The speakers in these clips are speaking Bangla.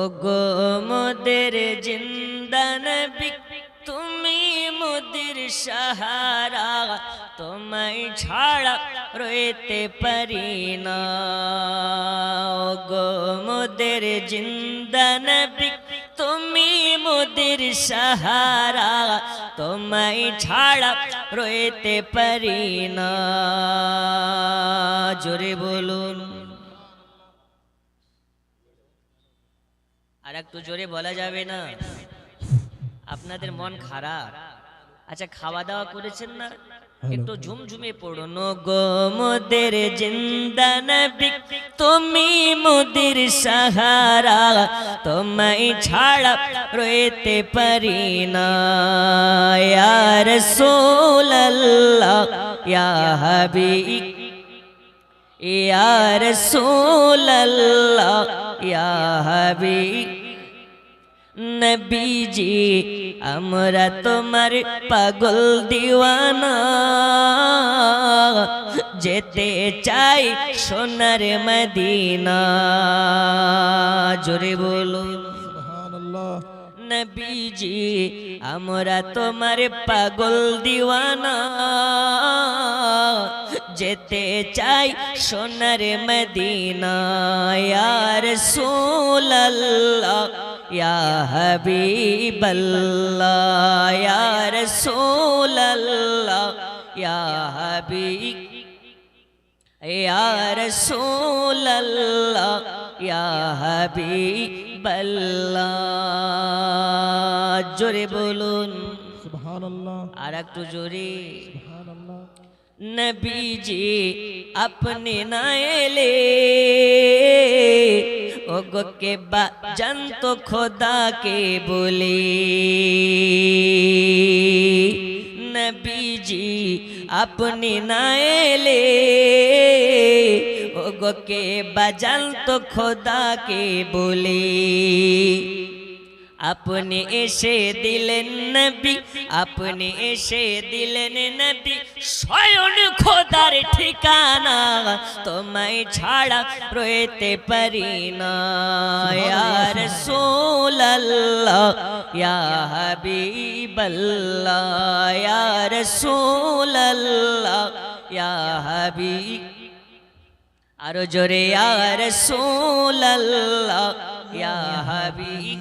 ওগো মোদের জিন্দা নবী তুমি মোদের সাহারা, তোমায় ছাড়া রইতে পারি না। ওগো মোদের জিন্দা নবী তুমি মোদের সাহারা, তোমায় ছাড়া রইতে পারি না। জোরে বলুন, আর একটু জোরে বলা যাবে না? আপনাদের মন খারাপ? আচ্ছা, খাওয়া দাওয়া করেছেন না? একটু ঝুমঝুমে পড়ুন। গো মোদের জিন্দা নবী তুমি মোদের সাহারা, তোমায় ছাড়া রইতে পারি না। ইয়া রাসূলুল্লাহ ইয়া হাবিব, ইয়া রাসূলুল্লাহ ইয়া হাবিব নবীজি, আমরা তোমার পাগল দিওয়ানা, যেতে চাই সোনার মদিনা। জোরে বলুন সুবহানাল্লাহ। নবীজি, আমরা তোমার পাগল দিওয়ানা, যেতে চাই সোনার মদিনা। ইয়া রাসূলুল্লাহ ইয়া হাবিবাল্লাহ, ইয়া রাসূলুল্লাহ ইয়া হাবিব, ইয়া রাসূলুল্লাহ ইয়া হাবিবাল্লাহ। জোরে বলুন সুবহানাল্লাহ, আর একটু জোরে সুবহানাল্লাহ। নবীজি আপনি না এলে ওগো কে জানতো খোদাকে বলে। নবীজি আপনি না এলে ওগো কে জানতো খোদাকে বলে। আপনি এসে দিলেন নবী, আপনি এসে দিলেন নবী স্বয়ং খোদার ঠিকানা, তোমায় ছাড়া রইতে পারি না। ইয়া রাসূলুল্লাহ ইয়া হাবিবাল্লাহ, ইয়া রাসূলুল্লাহ ইয়া হাবিব, আরো জোরে ইয়া রাসূলুল্লাহ ইয়া হাবিব।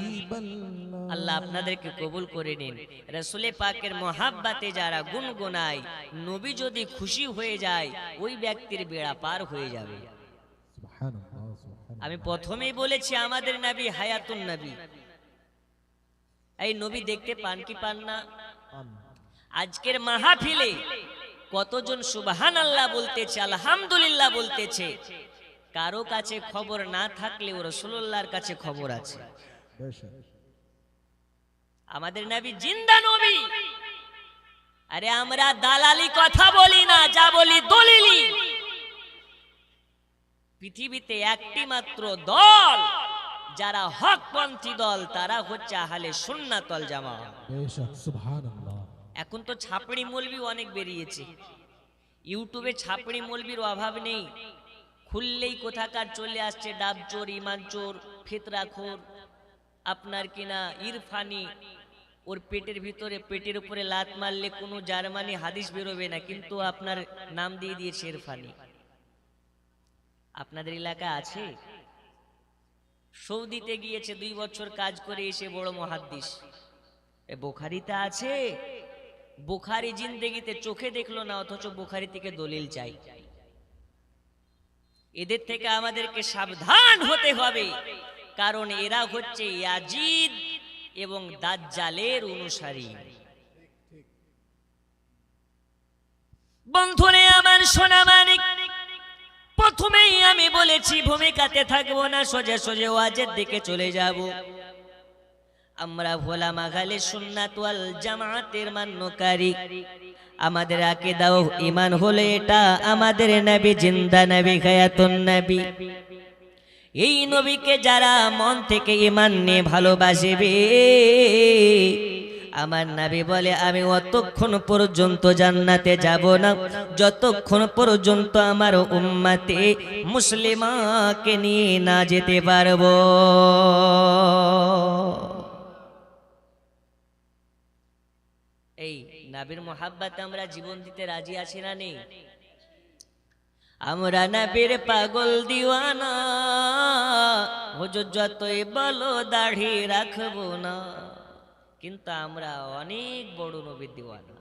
আল্লাহ আপনাদেরকে কবুল করে নিন। রাসূলে পাকের মোহাব্বতে যারা গুনগুনায়, নবী যদি খুশি হয়ে যায় ওই ব্যক্তির বেড়া পার হয়ে যাবে। আমি প্রথমেই বলেছি আমাদের নবী হায়াতুন নবী। এই নবী দেখতে পান কি পান না? আজকের মাহফিলে কতজন সুবহানাল্লাহ বলতেছে, আলহামদুলিল্লাহ বলতেছে। কারো কাছে খবর না থাকলেও রাসূলুল্লাহর কাছে খবর আছে। আমাদের নবী জিন্দা নবী। আরে আমরা দালালি কথা বলি না, যা বলি দলিলি। পৃথিবীতে একটি মাত্র দল যারা হকপন্থী দল, তারা হচ্ছে আহলে সুন্নাত ওয়াল জামাত। সুবহানাল্লাহ। এখন তো ছাপড়ি মৌলবি অনেক বেরিয়েছে। ইউটিউবে ছাপড়ি মৌলবির অভাব নেই, খুললেই কোথাকার চলে আসছে ডাবচোর, ইমানচোর, ফিতরাখোর, আপনার কিনা ইরফানি। ওর পেটের ভিতরে, পেটের উপরে লাত মারলে কোনো জার্মানি হাদিস বেরোবে না, কিন্তু আপনার নাম দিয়ে দিয়েছে ইরফানি। আপনাদের এলাকা আছে? সৌদিতে গিয়েছে, 2 বছর কাজ করে এসে বড় মুহাদ্দিস। বুখারীতে আছে, বুখারী জিন্দেগিতে চোখে দেখলো না, অথচ বুখারী থেকে দলিল চাই। এদের থেকে আমাদেরকে সাবধান হতে হবে, কারণ এরা হচ্ছে ইয়াজিদ এবং দাজ্জালের অনুসারী। বন্ধুরে আমার সোনা মানিক, প্রথমেই আমি বলেছি ভূমিকাতে থাকবো না, সোজা সোজা ওয়াজের দিকে চলে যাব। আমরা ওলামা আহলে সুন্নাত ওয়াল জামাতের মান্যকারী। আমাদের আকীদা ও ঈমান হলো এটা, আমাদের নবী জিন্দা নবী, হায়াতুন নবী। এই নবীকে যারা মন থেকে ঈমান নিয়ে ভালোবাসবে, আমার নবী বলে আমি অতক্ষণ পর্যন্ত জান্নাতে যাব না যতক্ষণ পর্যন্ত আমার উম্মতে মুসলিমাকে নিয়ে না যেতে পারবো। এই নবীর মোহাব্বতে আমরা জীবন দিতে রাজি আছি না নেই? আমরা নবীর পাগল দিওয়ানা, হুজুর যতই বলো দাড়ি রাখবো না, কিন্তু আমরা অনেক বড় নবীর দিওয়ানা।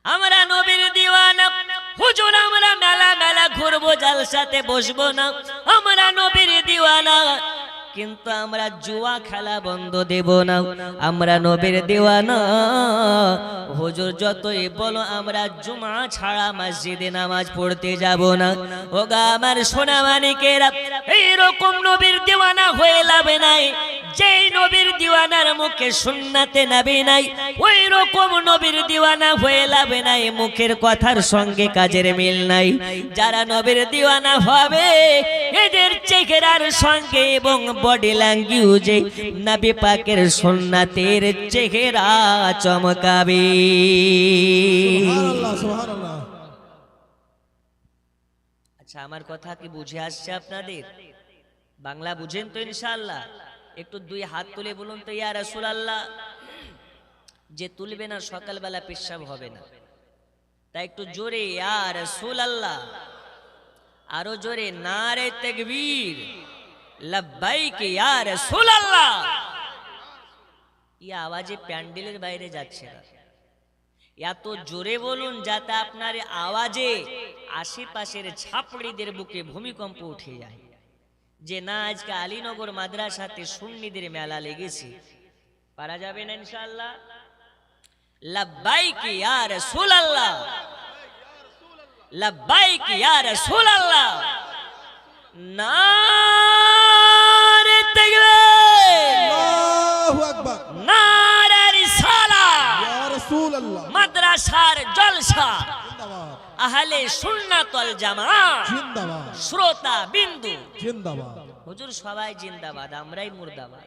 আমরা নবীর দিওয়ানা হুজুর, আমরা মেলা মেলা ঘুরবো, জালসাতে বসবো না, আমরা নবীর দিওয়ানা, কিন্তু আমরা জুয়া খেলা বন্ধ দেব না। আমরা নবীর দিওয়ানা, হুজুর যতই বলো আমরা জুমা ছাড়া মসজিদে নামাজ পড়তে যাব না। ওগা আমার সোনা মানিকেরা, এইরকম নবীর দিওয়ানা হয়ে লাভ নাই। যেই নবীর দিওয়ানার মুখে সুন্নাতে নবী নাই, ওই রকম নবীর দিওয়ানা হয়ে লাভ নাই, মুখের কথার সঙ্গে কাজের মিল নাই। যারা নবীর দিওয়ানা হবে এদের চেহারার সঙ্গে এবং বডি ল্যাঙ্গুয়েজে নবী পাকের সুন্নাতের চেহারা চমকাবে। সুবহানাল্লাহ, সুবহানাল্লাহ। আচ্ছা, আমার কথা কি বুঝে আসছে আপনাদের? বাংলা বুঝেন তো ইনশাআল্লাহ? একটু দুই হাত তুলে বলুন তো ইয়া রাসূলুল্লাহ। যে তুলবে না সকালবেলা পেশাব হবে না, তাই একটু জোরে ইয়া রাসূলুল্লাহ, আরো জোরে নারে তাকবীর, লব্বাইক ইয়া রাসূলুল্লাহ। এই আওয়াজে প্যান্ডেলের বাইরে যাচ্ছে না, এত জোরে বলুন যাতে আপনার আওয়াজে আশেপাশের ছাপড়িদের বুকে ভূমিকম্প উঠে যায়। যে না আজকে আলীনগর মাদ্রাসাতে সুন্নিদের মেলা লেগেছে, পারা যাবে না ইনশাআল্লাহ? লব্বাইক ইয়া রাসূলুল্লাহ, লব্বাইক ইয়া রাসূলুল্লাহ, নারে তাকবীর, আল্লাহু আকবার, নারে রিসালাত, ইয়া রাসূলুল্লাহ, মাদ্রাসার জলসা, জিন্দাবাদ, আহলে সুন্নাত ওয়াল জামাত, জিন্দাবাদ, শ্রোতা বিন্দু, জিন্দাবাদ। হুজুর সবাই জিন্দাবাদ, আমরাই মুর্দাবাদ।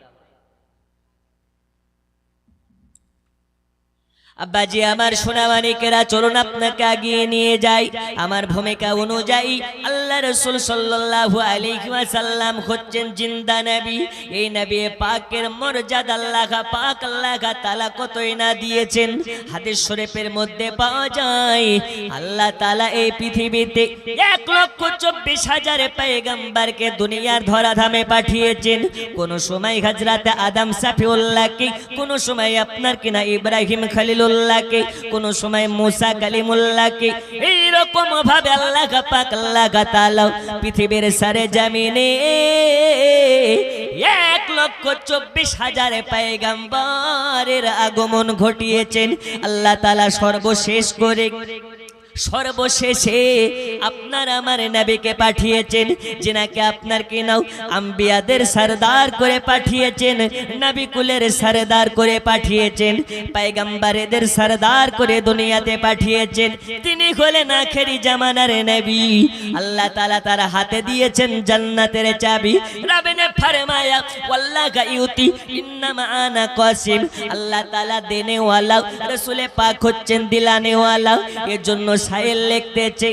আব্বাজি আমার সোনা মানিকেরা, চলুন আপনাকে আগিয়ে নিয়ে যাই। আমার ভূমিকা অনুযায়ী আল্লাহ রাসূল সাল্লাল্লাহু আলাইহি ওয়াসাল্লাম হচ্ছেন জিন্দা নবী। এই নবী পাকের মর্যাদা আল্লাহ পাক আল্লাহ তাআলা কতই না দিয়েছেন। হাদিস শরীফের মধ্যে পাওয়া যায় আল্লাহ তাআলা এই পৃথিবীতে 1,24,000 পয়গম্বরকে দুনিয়ার ধরাধামে পাঠিয়েছেন। কোন সময় হযরত আদম সাফিউল্লাহকে, কোন সময় আপনার কিনা ইব্রাহিম খলিলুল্লাহকে, কোন সময় মুসা কালিমুল্লাহকে। এইরকম ভাবে আল্লাহ পাক আল্লাহ তাআলা পৃথিবীর সারে জমিনে 1,24,000 পয়গম্বরের আগমন ঘটিয়েছেন। আল্লাহ তাআলা সর্বশেষে আপনার আমার নবীকে পাঠিয়েছেন, যিনাকে আপনার কি নাও আম্বিয়াদের সরদার করে পাঠিয়েছেন, নবী কুলের সরদার করে পাঠিয়েছেন, পয়গম্বরদের সরদার করে দুনিয়াতে পাঠিয়েছেন। তিনি হলেন আখেরি জামানার নবী। আল্লাহ তাআলা তার হাতে দিয়েছেন জান্নাতের চাবি। রবে ने फरमाया वल्लाह युति इन्नमा आना कासिम। আল্লাহ তাআলা দেনে ওয়ালা, রাসূল পাক হচ্ছেন দিলানে ওয়ালা। এর জন্য শায়ের লিখতেছে,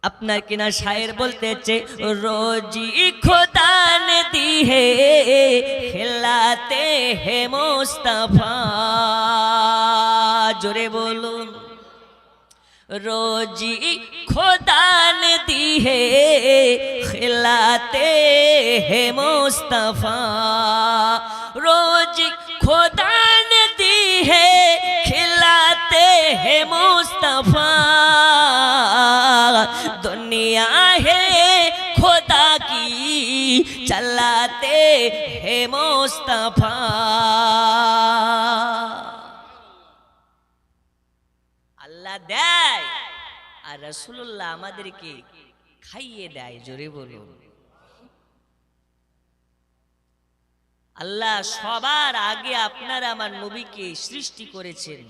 আপনার কিনা শায়ের বলতেছে, রোজি খোদা ने दी है खिलाते हैं मुस्तफा। জোরে বলুন, रोजी खुदा ने दी है खिलाते हैं मुस्तफा। रोजी खुदा ने दी है खिलाते हैं मुस्तफा। दुनिया है खुदा की चलाते हैं मुस्तफा। আল্লাহ দেয় আর রাসূলুল্লাহ আমাদেরকে খাইয়ে দেয়। জোরে বলুন, আল্লাহ সবার আগে আপনার আমার নবীকে সৃষ্টি করেছেন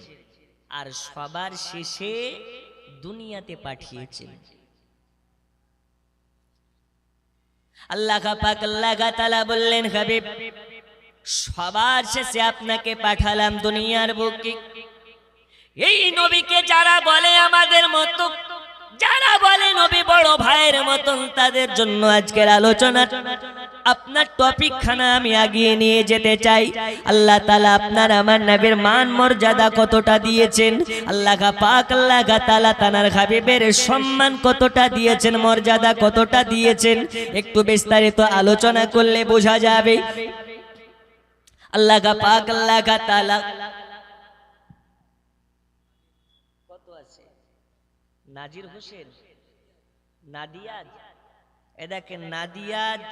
আর সবার শেষে দুনিয়াতে পাঠিয়েছেন। আল্লাহ পাক আল্লাহ তাআলা বললেন, হাবিব সবার শেষে আপনাকে পাঠালাম দুনিয়ার বুকে। এই নবীকে যারা বলে আমাদের মতো, যারা বলে নবী বড় ভাইয়ের মতন, তাদের জন্য আজকের আলোচনা। আপনার টপিক খানা আমি আগিয়ে নিয়ে যেতে চাই। আল্লাহ তাআলা আপনার আমার নবীর মান মর্যাদা কতটা দিয়েছেন, আল্লাহ পাক আল্লাহ তাআলা তানার হাবিবের সম্মান কতটা দিয়েছেন, মর্যাদা কতটা দিয়েছেন, একটু বিস্তারিত আলোচনা করলে বোঝা যাবে। আল্লাহ পাক আল্লাহ তাআলা কত আছে? নাজির হোসেন, নাদিয়াজ, এ দেখেন নাদিয়াজ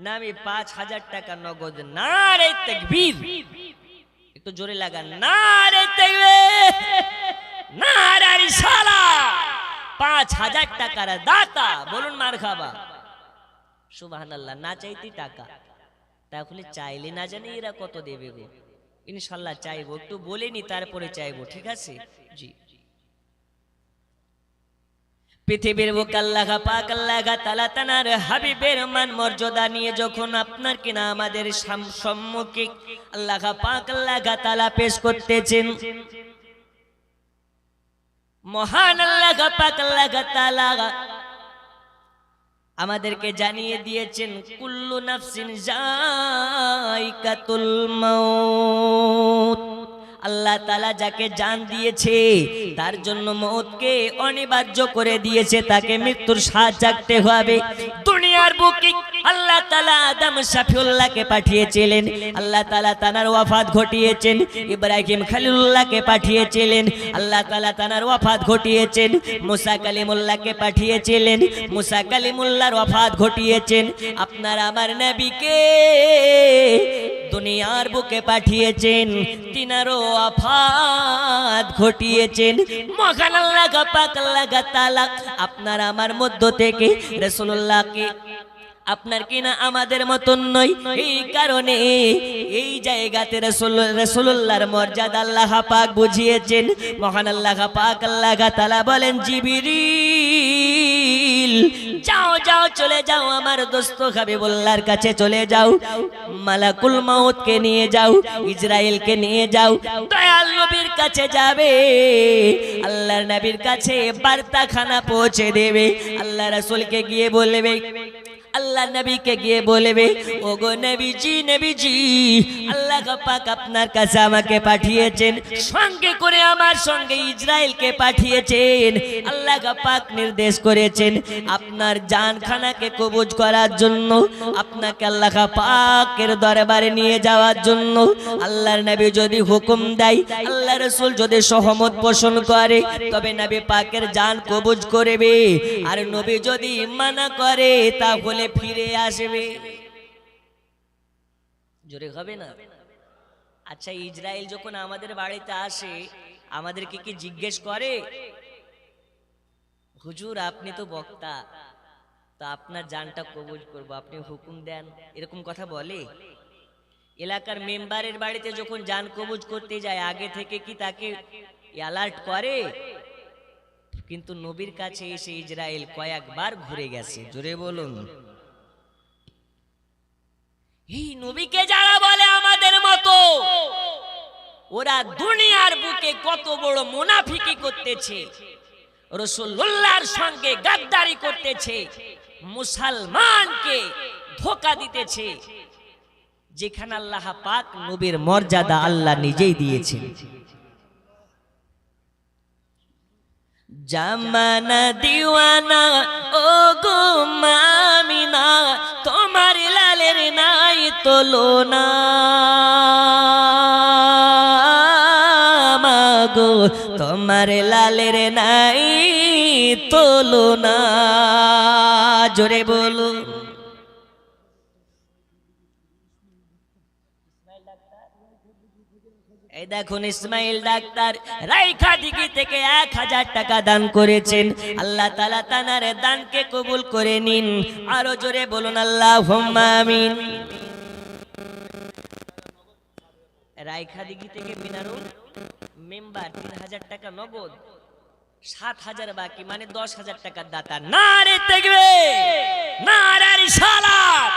নামে ৫,০০০ টাকা নগদ। নারে তাকবীর, একটু জোরে লাগান, নারে তাকবীর, নারে রিসালাত। ৫,০০০ টাকার দাতা, বলুন মারহাবা, সুবহানাল্লাহ। না চাইতে টাকা, তাহলে চাইলে না জানি এরা কত দেবে গো। ইনশাআল্লাহ চাইবো, একটু বলে নি তারপরে চাইবো, ঠিক আছে? জি। পৃথিবীর বুকে আল্লাহ পাক আল্লাহ তাআলা তানার হাবিবের মান মর্যাদা নিয়ে যখন আপনার কিনা আমাদের সম্মুখে আল্লাহ পাক আল্লাহ তাআলা পেশ করতেছেন, মহান আল্লাহ পাক আল্লাহ তাআলা আমাদেরকে জানিয়ে দিয়েছেন, কুল্লু নাফসিন যায়কাতুল মাউত। আল্লাহ তাআলা যাকে জান দিয়েছে তার জন্য মওতকে অনিবার্য করে দিয়েছে, তাকে মৃত্যুর স্বাদ জাগতে হবে। দুনিয়ার বুকে আল্লাহ তাআলা আদম শফিউল্লাহকে পাঠিয়েছিলেন, আল্লাহ তাআলা তানার ওয়াফাত ঘটিয়েছেন। ইব্রাহিম খলিলুল্লাহকে পাঠিয়েছিলেন, আল্লাহ তাআলা তানার ওয়াফাত ঘটিয়েছেন। মুসা কালিমুল্লাহকে পাঠিয়েছিলেন, মুসা কালিমুল্লাহর ওয়াফাত ঘটিয়েছেন। আপনার আমার নবীকে দুনিয়ার বুকে পাঠিয়েছেন, তিনারও ওয়াফাত ঘটিয়েছেন। মহান আল্লাহ পাক আল্লাহ তাআলা আপনার আমার মধ্য থেকে রাসূলুল্লাহকে আপনার কিনা আমাদের মতন নয়, এই কারণে এই জায়গাতে রাসূলুল্লাহর মর্যাদা আল্লাহ পাক বুঝিয়েছেন। মহান আল্লাহ পাক আল্লাহ তাআলা বলেন, জিবরিল যাও যাও চলে যাও, আমার দোস্ত হাবিবুল্লাহর কাছে চলে যাও, মালাকুল মাউতকে নিয়ে যাও, ইসরাইলকে নিয়ে যাও, দয়াল নবীর কাছে যাবে, আল্লাহর নবীর কাছে বার্তাখানা পৌঁছে দেবে। আল্লাহ রাসূলকে গিয়ে বলবে, আল্লাহ নবীকে গিয়ে বলবে, ওগো নবীজি নবীজি, আল্লাহ পাক আপনার কাছে আমাকে পাঠিয়েছেন, সঙ্গে করে আমার সঙ্গে ইসরাইলকে পাঠিয়েছেন। আল্লাহ পাক নির্দেশ করেছেন আপনার জানখানাকে কবজ করার জন্য, আপনাকে আল্লাহ পাকের দরবারে নিয়ে যাওয়ার জন্য। আল্লাহর নবী যদি হুকুম দেয়, আল্লাহ রাসূল যদি সহমত পোষণ করে, তবে নবী পাকের জান কবজ করবে। আর নবী যদি মানা করে, তাহলে ফিরে আসবে। জোরে হবে না? আচ্ছা, ইসরাইল যখন আমাদের বাড়িতে আসে, আমাদেরকে কি জিজ্ঞেস করে, হুজুর আপনি তো বক্তা, তো আপনার জানটা কবজ করব, আপনি হুকুম দেন, এরকম কথা বলে? এলাকার মেম্বারের বাড়িতে যখন জান কবজ করতে যায়, আগে থেকে কি তাকে অ্যালার্ট করে? কিন্তু নবীর কাছে এসে ইসরাইল কয়েকবার ঘুরে গেছে। জোরে বলুন। এই নবীকে যারা বলে আমাদের মতো, ওরা দুনিয়ার বুকে কত বড় মুনাফিকি করতেছে, রাসূলুল্লাহর সঙ্গে গাদ্দারি করতেছে, মুসলমানকে ধোঁকা দিতেছে, যেখানে আল্লাহ পাক নবীর মর্যাদা আল্লাহ নিজেই দিয়েছেন। জামানা দিওয়ানা ও গো মামিনা, তোমার লালের নাই তুলনা, মাগো তোমার লালের নাই তুলনা। জোরে বলুন। এই দেখুন, ইসমাইল ডাক্তার রাইখাদিঘি থেকে ১,০০০ টাকা দান করেছেন। আল্লাহ তাআলা তানার দানকে কবুল করে নিন। আরো জোরে বলুন আল্লাহুম্মা আমিন। রাইখাদিঘি থেকে মিনারুল মেম্বার ৩,০০০ টাকা নগদ, ৭,০০০ বাকি, মানে ১০,০০০ টাকার দাতা। নারে তাকবীর, নারে রিসালাত।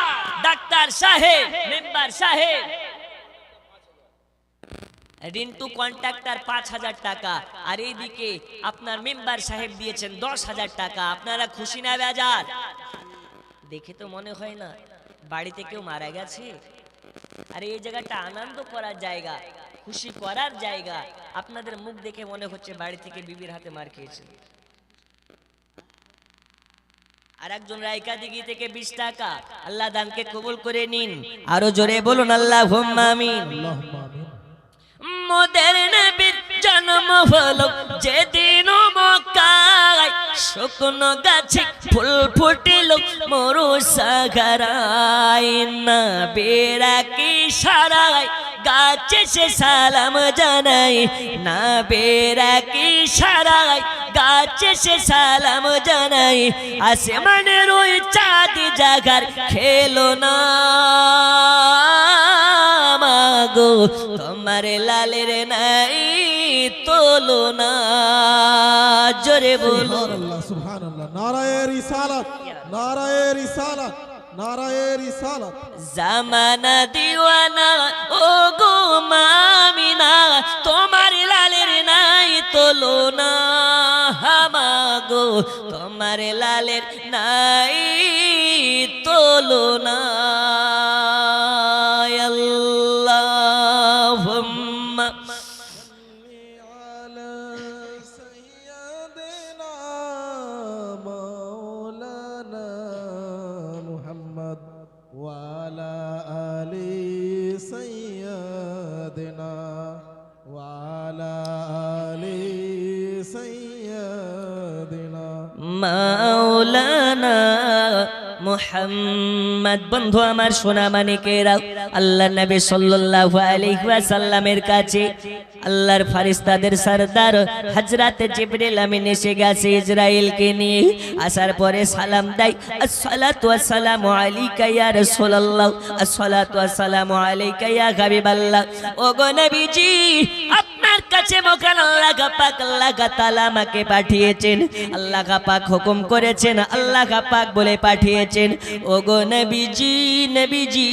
ডাক্তার সাহেব, মেম্বার সাহেব, রিন্টু কন্ট্রাক্টর 5,000 টাকা, আর এইদিকে আপনার মেম্বার সাহেব দিয়েছেন 10,000 টাকা। আপনারা খুশি না বেজার? দেখে তো মনে হয় না বাড়িতে কেউ মারা গেছে। আর এই জায়গাটা আনন্দ করার জায়গা, খুশি করার জায়গা। আপনাদের মুখ দেখে মনে হচ্ছে বাড়ি থেকে বিবির হাতে মার খেয়েছেন। আর একজন রায়কা দিঘি থেকে 20 টাকা। আল্লাহ দানকে কবুল করে নিন। আরো জোরে বলুন আল্লাহুম্মা আমিন। আল্লাহুম্মা আমিন। মোদের নবীর জন্ম হলো যেদিন মক্কায়, শুকনো গাছে ফুল ফুটিল মরু সাগরায়, নবীর কি ইশারায় গাছে সে সালাম জানাই, নবীর কি ইশারায় গাছে সে সালাম জানাই। আসমানের ওই চাঁদ জাগার খেলো না মাগো, তোমার লালের নাই তুলনা। জোরে বলো সুবহানাল্লাহ সুবহানাল্লাহ। নারায়ে রিসালাত, নারায়ে রিসালাত, নারায়ে রিসালাত। জামানা দিওয়ানা ও গো মামিনা, তোমার লালের নাই তুলনা মাগো, তোমার লালের নাই তুলনা। আল্লাহুম্মা আলা সাইয়্যিদিনা মাওলানা মুহাম্মদ ওয়া আলা আলি সাইয়্যিদিনা ওয়া আলা আলি সাইয়্যিদিনা মাওলানা মুহাম্মদ। বন্ধু আমার সোনা মানিকেরা, আল্লাহ নবী সাল্লাল্লাহু আলাইহি ওয়াসাল্লামের কাছে আল্লাহর ফেরেশতাদের সরদার হযরত জিবরিল আমিন এসে গেছে ইসরাইলকে নিয়ে। আসার পরে সালাম দেয়, আসসালাতু ওয়াসসালামু আলাইকা ইয়া রাসূলুল্লাহ, আসসালাতু ওয়াসসালামু আলাইকা ইয়া হাবিবাল্লাহ। ওগো নবীজি, আপনার কাছে মকান আল্লাহ পাক, আল্লাহ তাআলা আমাকে পাঠিয়েছেন, আল্লাহ পাক হুকুম করেছেন, আল্লাহ পাক বলে পাঠিয়েছেন। ওগো নবীজি, নবীজি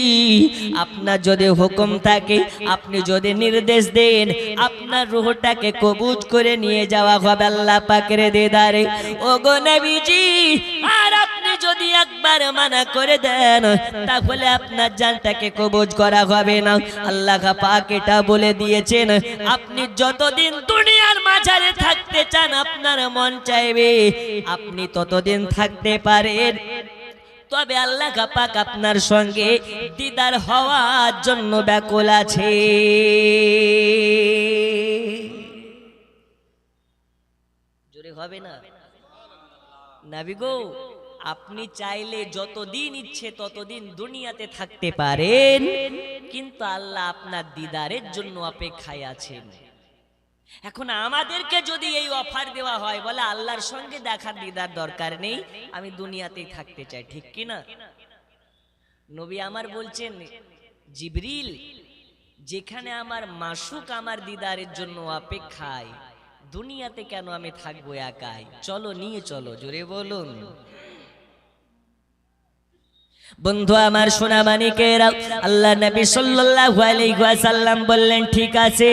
আপনার যদি হুকুম থাকে, আপনি যদি নির্দেশ দেন, আপনার রূহটাকে কবজ করে নিয়ে যাওয়া হবে আল্লাহ পাকের দিদারে। ওগো নবীজি, আর আপনি যদি একবার মানা করে দেন, তাহলে আপনার জানটাকে কবজ করা হবে না। আল্লাহ পাক এটা বলে দিয়েছেন, আপনি যতদিন দুনিয়ার মাঝারে থাকতে চান, আপনার মন চাইবে আপনি ততদিন থাকতে পারেন। তবে আল্লাহ পাক আপনার সঙ্গে দিদার হওয়ার জন্য ব্যাকুল আছে। জোরে হবে না? নবী গো, আপনি চাইলে যতদিন ইচ্ছে ততদিন দুনিয়াতে থাকতে পারেন, কিন্তু আল্লাহ আপনার দিদারের জন্য অপেক্ষায় আছেন। এখন আমাদেরকে যদি এই অফার দেওয়া হয়, বলে আল্লাহর সঙ্গে দেখার দিদার দরকার নেই, আমি দুনিয়াতেই থাকতে চাই, ঠিক কি না? নবী আমার বলছেন, জিবরিল, যেখানে আমার মাসুক আমার দিদারের জন্য অপেক্ষায়, দুনিয়াতে কেন আমি থাকবো একাই? চলো, নিয়ে চলো। জোরে বলুন। বন্ধু আমার সোনা মানিকেরা, আল্লাহ নবী সাল্লাল্লাহু আলাইহি ওয়াসাল্লাম বললেন, ঠিক আছে,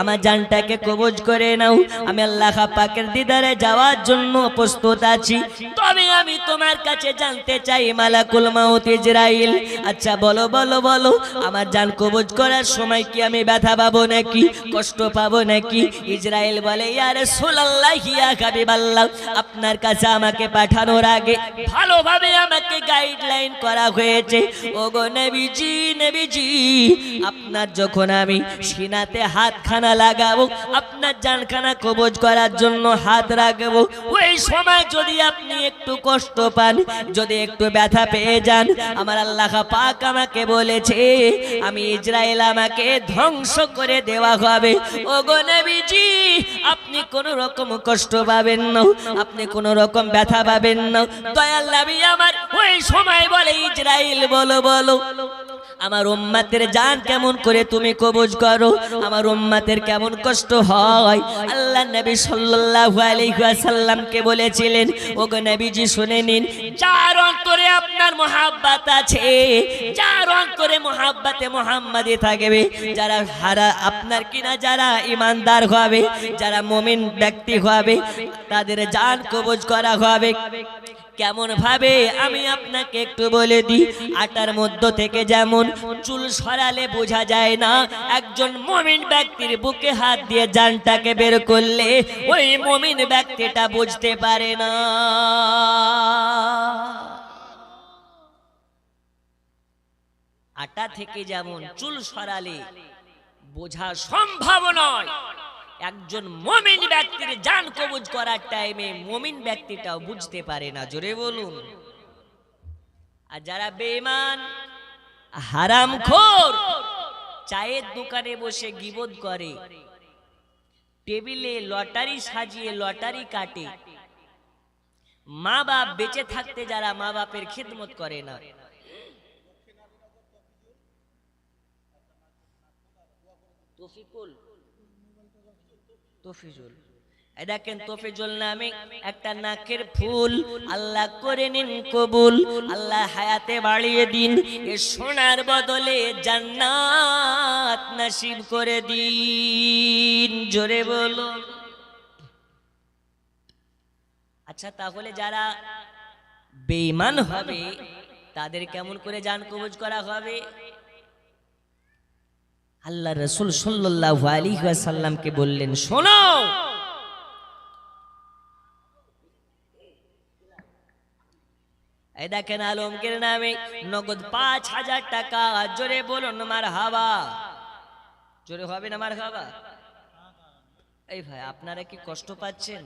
আমার জানটাকে কবজ করে নাও, আমি আল্লাহ পাকের দিদারে যাওয়ার জন্য প্রস্তুত আছি। তবে আমি তোমার কাছে জানতে চাই, মালাকুল মাউত ইসরাইল, আচ্ছা বলো বলো বলো, আমার জান কবজ করার সময় কি আমি ব্যথা পাবো নাকি, কষ্ট পাবো নাকি? ইসরাইল বলে, ইয়া রাসূলুল্লাহ, ইয়া হাবিবাল্লাহ, আপনার কাছে আমাকে পাঠানোর আগে ভালোভাবে আমাকে গাইডলাইন করা হয়েছে। ওগো নবীজি, নবীজি আপনার যখন আমি সিনাতে হাতখানা লাগাবো, আপনার জানখানা কবজ করার জন্য হাত রাখবো, ওই সময় যদি আপনি একটু কষ্ট পান, যদি একটু ব্যথা পেয়ে যান, আমার আল্লাহ পাক আমাকে বলেছে, আমি ইসরাইল আমাকে ধ্বংস করে দেওয়া হবে। ওগো নবীজি, আপনি কোন রকম কষ্ট পাবেন না, আপনি কোন রকম ব্যথা পাবেন না। দয়াল নবী আমার ওই সময় বলে, ইসরাইল বলো বলো, আমার উম্মতের জান কেমন করে তুমি কবজ করো, আমার উম্মতের কেমন কষ্ট হয়। আল্লাহ নবী সাল্লাল্লাহু আলাইহি ওয়াসাল্লামকে বলেছিলেন, ওগো নবীজি শুনে নিন, যার অন্তরে আপনার মহব্বত আছে, যার করে মোহাব্বতে মোহাম্মদী থাকবে, যারা আপনার কিনা যারা ইমানদার হবে, যারা মুমিন ব্যক্তি হবে, তাদের জান কবজ করা হবে। কেমন ভাবে আমি আপনাকে একটু বলে দিই। আটার মধ্য থেকে যেমন চুল সরালে বোঝা যায় না, একজন মুমিন ব্যক্তির বুকে হাত দিয়ে জানটাকে বের করলে ওই মুমিন ব্যক্তিটা বুঝতে পারে না। আটা থেকে যেমন চুল সরালে বোঝা সম্ভব নয়, একজন মুমিন ব্যক্তির জান কবজ করার টাইমে মুমিন ব্যক্তিটাও বুঝতে পারে না। জোরে বলুন। আর যারা বেঈমান হারামখোর চায়ের দোকানে বসে গীবত করে, টেবিলে লটারি সাজিয়ে লটারি কাটে, মা বাপ বেঁচে থাকতে যারা মা বাপের খিদমত করে না, তফিজুল, দেখেন তফিজুল নামে একটা নাকের ফুল আল্লাহ করে নিন কবুল, আল্লাহ হায়াতে বাড়িয়ে দিন, এ সোনার বদলে জান্নাত নসিব করে দিন। জোরে বলো। আচ্ছা, তাহলে যারা বেঈমান হবে তাদের কেমন করে জান কবজ করা হবে? আল্লাহ রাসূল সাল্লাল্লাহু আলাইহি ওয়াসাল্লামকে বললেন, শোনো, এই দেখেন আলমগীর নামে নগদ ৫,০০০ টাকা। জোরে বলুন মারহাবা। জোরে হবে না মারহাবা? এই ভাই আপনারা কি কষ্ট পাচ্ছেন?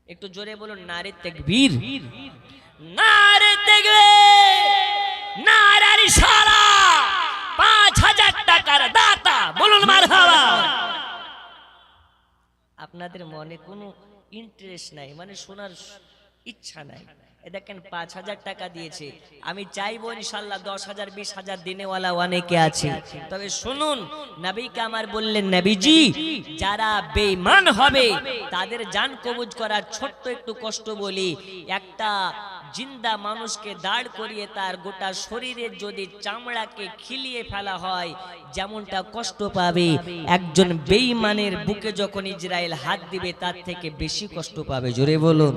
একটু জোরে বলুন নারে তাকবীর, নারে তাকবীর, নারে রিসালাত। ৫,০০০ টাকার দাতা বলুন মারহাবা। আপনাদের মনে কোনো ইন্টারেস্ট নাই, মানে শোনার ইচ্ছা নাই। দেখেন ৫,০০০ টাকা দিয়েছে। আমি চাইবো ইনশাআল্লাহ ১০,০০০ ২০,০০০ দিনেওয়ালা অনেকে আছে। তবে শুনুন, নবীকে আমার বললেন, নবীজি যারা বেঈমান হবে তাদের জান কবজ করার ছোট্ট একটু কষ্ট বলি। একটা জিন্দা মানুষকে দাঁড় করিয়ে তার গোটা শরীরের যদি চামড়াকে খিলিয়ে ফেলা হয় যেমনটা কষ্ট পাবে, একজন বেঈমানের বুকে যখন ইসরায়েল হাত দিবে তার থেকে বেশি কষ্ট পাবে। জোরে বলুন।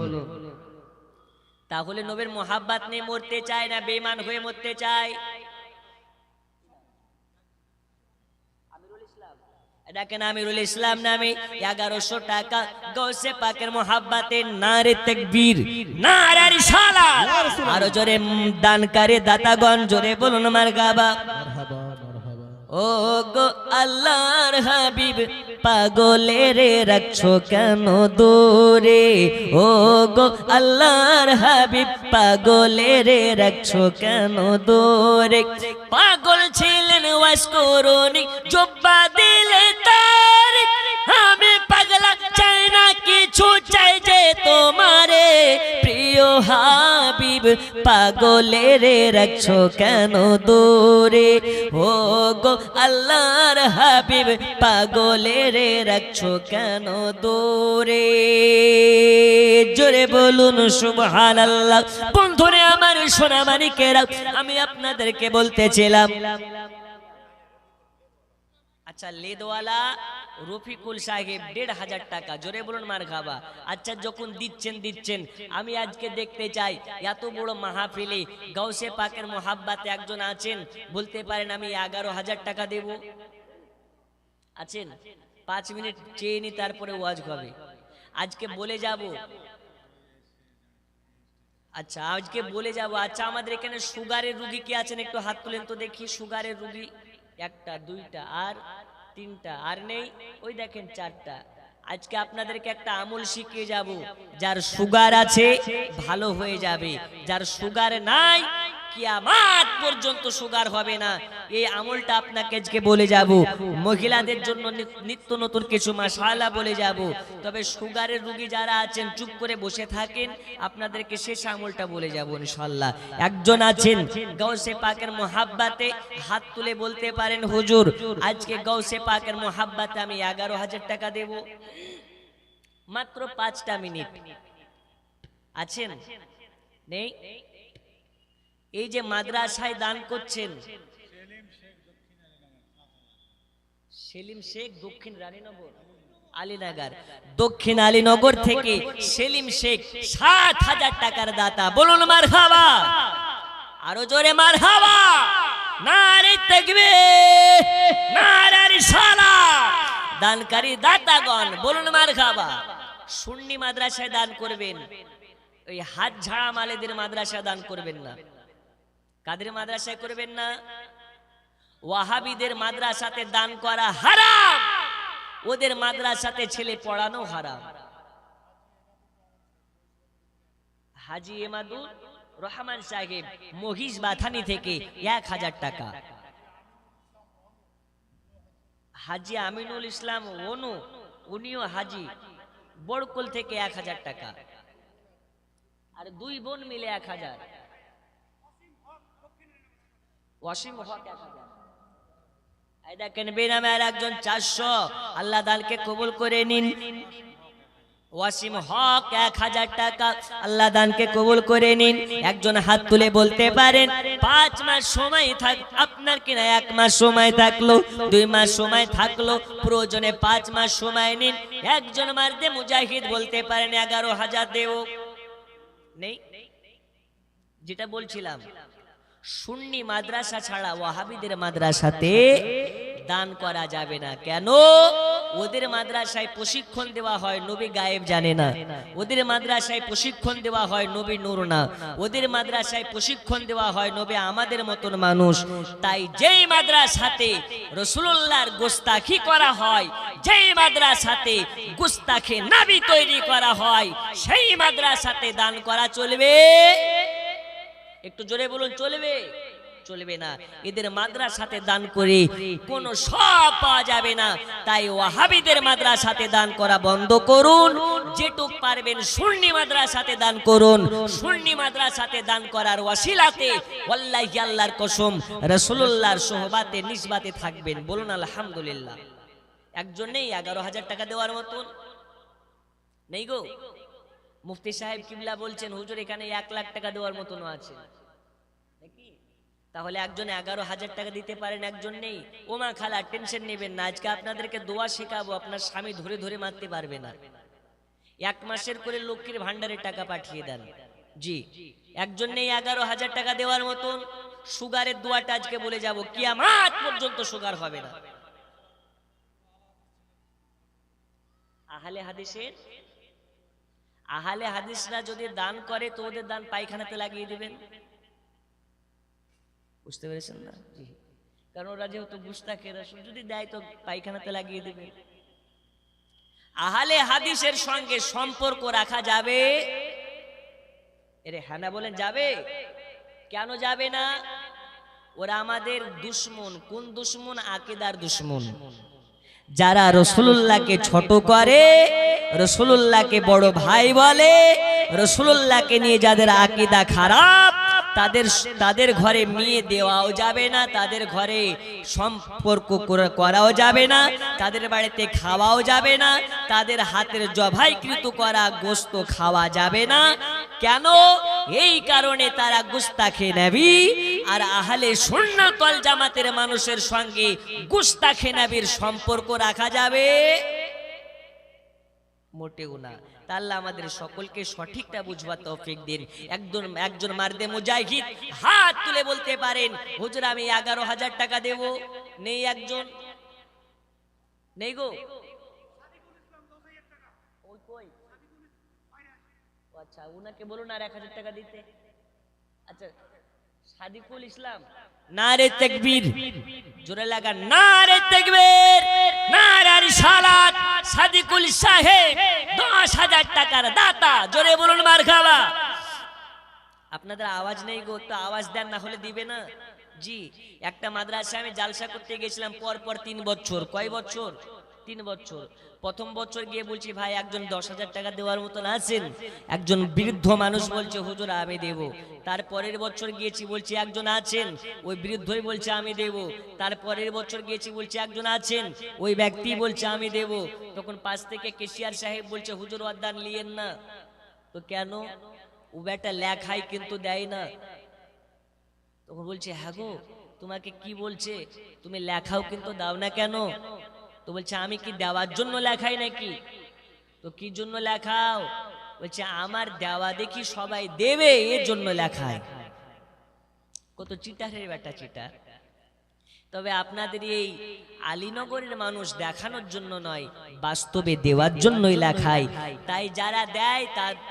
তাহলে নবীর মোহাব্বত নিয়ে মরতে চায় না বেঈমান হয়ে মরতে চায়? দেখেন আমিরুল ইসলাম নামে ১১০০ টাকা গৌসে পাকের মোহাব্বতে নারে তাকবীর, নারে রিসালাত। আরো জোরে দানকারী দাতাগণ জোরে বলুন মারহাবা। ও গো আল্লাহর হাবিব পাগলের রাখছো কেন দূরে, ও গো আল্লাহর হাবিব পাগলের রাখছো কেন দূরে। পাগল ছিলেন ওয়াজ করুনি জব্বা দিলে তার, আমি পাগলা চাই না কিছু, চাই যে তোমারে প্রিয় হাবিব পাগলের রাখছো কেন দূরে, ও গো আল্লাহর হাবিব পাগলের রাখছো কেন দূরে। জোরে বলুন সুবহানাল্লাহ। বন্ধুরে আমার সোনা মানিকেরা, আমি আপনাদেরকে বলতেছিলাম, আচ্ছা লেদওয়ালা রফিকুল সাহেব ১৫০০ টাকা, জোরে বলুন মারহাবা। আচ্ছা যখন দিচ্ছেন, আমি আজকে দেখতে চাই এত বড় মাহফিলে গাউসে পাকের মোহাব্বতে একজন আছেন, বলতে পারেন আমি ১১০০০ টাকা দেব? আছেন? ৫ মিনিট চেয়ে নি, তারপরে ওয়াজ হবে। আজকে বলে যাব, আচ্ছা আজকে বলে যাব। আচ্ছা আমাদের এখানে সুগারের রুগী কি আছেন? একটু হাত তুলেন তো দেখি। সুগারের রুগী ১টা ২টা আর ৩টা, আর নেই? ওই দেখেন ৪টা। আজকে আপনাদেরকে একটা আমল শিখিয়ে যাব। যার সুগার আছে ভালো হয়ে যাবে, যার সুগার নাই কিয়ামত পর্যন্ত সুগার হবে না। এই আমলটা আপনাকে আজকে বলে যাব। মহিলাদের জন্য নিত্য নতুন কিছু মাশাআল্লাহ বলে যাব। তবে সুগারের রোগী যারা আছেন চুপ করে বসে থাকেন, আপনাদেরকে শেষ আমলটা বলে যাব ইনশাআল্লাহ। একজন আছেন গাউসে পাকের মোহাব্বতে, হাত তুলে বলতে পারেন হুজুর আজকে গাউসে পাকের মোহাব্বতে আমি ১১০০০ টাকা দেব। মাত্র ৫টা মিনিট। আছেন? নেই? এই যে মাদ্রাসায় দান করছেন, সেলিম শেখ দক্ষিণ রানীনগর আলীনগর, দক্ষিণ আলীনগর থেকে সেলিম শেখ ৭০০০ টাকার দাতা। বলুন মারহাবা, আরো জোরে মারহাবা। নারে তাকবীর, নারে রিসালাত। দানকারী দাতাগণ বলুন মারহাবা। সুন্নি মাদ্রাসায় দান করবেন, ওই হাত ঝাড়া মালেদের মাদ্রাসায় দান করবেন না। কাদের মাদ্রাসায় করবেন না? ওয়াহাবিদের মাদ্রাসাতে দান করা হারাম, ওদের মাদ্রাসাতে ছেলে পড়ানো হারাম। হাজী এমাদুর রহমান সাহেব মহিষ বাথানি থেকে ১০০০ টাকা। হাজী আমিনুল ইসলাম অনু, উনিও হাজী বড়কুল থেকে ১০০০ টাকা। আর দুই বোন মিলে ১০০০। ওয়াসিম হক ১০০০। এই দেখেন বেনামের একজন ৪০০। আল্লাহ দানকে কবুল করে নিন। ওয়াসিম হক ১০০০ টাকা। আল্লাহ দানকে কবুল করে নিন। একজন হাত তুলে বলতে পারেন ৫ মাস সময় থাক, আপনার কিনা ১ মাস সময় থাকলো, ২ মাস সময় থাকলো, প্রয়োজনে ৫ মাস সময় নিন। একজন মারদে মুজাহিদ বলতে পারেন ১১০০০ দেব। নেই, যেটা বলছিলাম সুন্নি মাদ্রাসা ছাড়া ওয়াহাবিদের মাদ্রাসাতে দান করা যাবে না। কেন? ওদের মাদ্রাসায় প্রশিক্ষণ দেওয়া হয় নবী গায়েব জানে না, ওদের মাদ্রাসায় প্রশিক্ষণ দেওয়া হয় নবী নূর না, ওদের মাদ্রাসায় প্রশিক্ষণ দেওয়া হয় নবী আমাদের মতন মানুষ। তাই যেই মাদ্রাসাতে রাসূলুল্লাহর গোস্তাখি করা হয়, যেই মাদ্রাসাতে গোস্তাখে নবী তৈরি করা হয়, সেই মাদ্রাসাতে দান করা চলবে? একটু জোরে বলুন, চলবে? চলবে না। এদের মাদ্রাসাতে দান করে কোনো সব পাওয়া যাবে না। তাই ওয়াহাবিদের মাদ্রাসাতে দান করা বন্ধ করুন। যেটুক পারবেন সুন্নি মাদ্রাসাতে দান করুন। সুন্নি মাদ্রাসাতে দান করার ওয়াসিলাতে ওয়াল্লাহি আল্লাহর কসম রাসূলুল্লাহর সোহবাতে নিসবাতে থাকবেন। বলুন আলহামদুলিল্লাহ। একজন নেই ১১০০০ টাকা দেওয়ার মতন? নেই গো। মুফতি সাহেব কিবলা বলছেন হুজুর এখানে ১ লাখ টাকা দেওয়ার মতনও আছে। তাহলে একজন ১১০০০ টাকা দিতে পারেন, একজন নেই। ওমা খালা টেনশন নেবেন না, আজকে আপনাদেরকে দোয়া শেখাবো, আপনার স্বামী ধরে ধরে মারতে পারবে না। ১ মাসের করে লক্ষ্মীর ভান্ডারের টাকা পাঠিয়ে দেন। জি, একজন নেই ১১০০০ টাকা দেওয়ার মতন। সুগারের দোয়াটা আজকে বলে যাব, কিয়ামত পর্যন্ত সুগার হবে না। আহলে হাদিসরা যদি দান করে তো ওদের দান পায়খানাতে লাগিয়ে দিবেন। বুঝতে পেরেছেন না? জি, কারণ ওরা যেহেতু গুস্তাখে, রাসূল যদি দেয় তো পায়খানাতে লাগিয়ে দিবে। আহলে হাদিসের সঙ্গে সম্পর্ক রাখা যাবে? এরে হ্যাঁ না বলেন, যাবে? কেন যাবে না? ওরা আমাদের দুশমন। কোন দুশমন? আকীদার দুশমন। যারা রাসূলুল্লাহকে ছোট করে, রাসূলুল্লাহকে বড় ভাই বলে, রাসূলুল্লাহকে নিয়ে যাদের আকীদা খারাপ, তাদের ঘরে মেয়ে দেওয়াও যাবে না, তাদের ঘরে সম্পর্ক করাও যাবে না, তাদের বাড়িতে খাওয়াও যাবে না, তাদের হাতের জবাইকৃত করা গোশত খাওয়া যাবে না। কেন? এই কারণে তারা গুস্তাখে নবী। আর আহলে সুন্নাত ওয়াল জামাতের মানুষের সঙ্গে গুস্তাখে নবীর সম্পর্ক রাখা যাবে? মোটেও না। আল্লাহ আমাদের সকলকে সঠিকটা বুঝবার তৌফিক দিন। একজন মারদে মুজাহিদ হাত তুলে বলতে পারেন হুজুর আমি ১১০০০ টাকা দেব। নেই একজন? নেই গো। আচ্ছা, উনাকে বলুন আর ১০০০ টাকা দিতে। আচ্ছা, সাদিকুল ইসলাম। নারে তাকবীর, জোরে লাগা নারে তাকবীর, নারে রিসালাত। সাদিকুল সাহেব ১০০০০ টাকার দাতা। জোরে বলুন মারহাবা। আপনাদের আওয়াজ নেই গো, তো আওয়াজ দেন, না হলে দিবে না। জি, একটা মাদ্রাসায় আমি জালসা করতে গেছিলাম পর ৩ বছর। কয় বছর? ৩ বছর। প্রথম বছর গিয়ে বলছি ভাই একজন ১০০০০ টাকা দেওয়ার মতন আছেন? একজন বৃদ্ধ মানুষ বলছে হুজুর আমি দেব। তারপরের বছর গিয়েছি, বলছি একজন আছেন? ওই বৃদ্ধই বলছে আমি দেব। তারপরের বছর গিয়েছি, বলছে একজন আছেন? ওই ব্যক্তি বলছে আমি দেব। তখন পাশ থেকে কেশিয়ার সাহেব বলছে হুজুর ওয়াদান লিয়েন না। তো কেন? ও বেটা লেখাই কিন্তু দেয় না। তখন বলছে হ্যাঁ গো, তো তোমাকে কি বলছে, তুমি লেখাও কিন্তু দাও না কেন? তো বলছে আমি কি দেওয়ার জন্য লেখাই নাকি? তো কি জন্য লেখাও? বলছে আমার দেওয়া দেখি সবাই দেবে, এর জন্য লেখায়। কত চিটারের বেটা চিটার। তবে আপনাদের এই আলীনগরের মানুষ দেখানোর জন্য নয়, বাস্তবে দেওয়ার জন্যই লেখায়। তাই যারা দেয়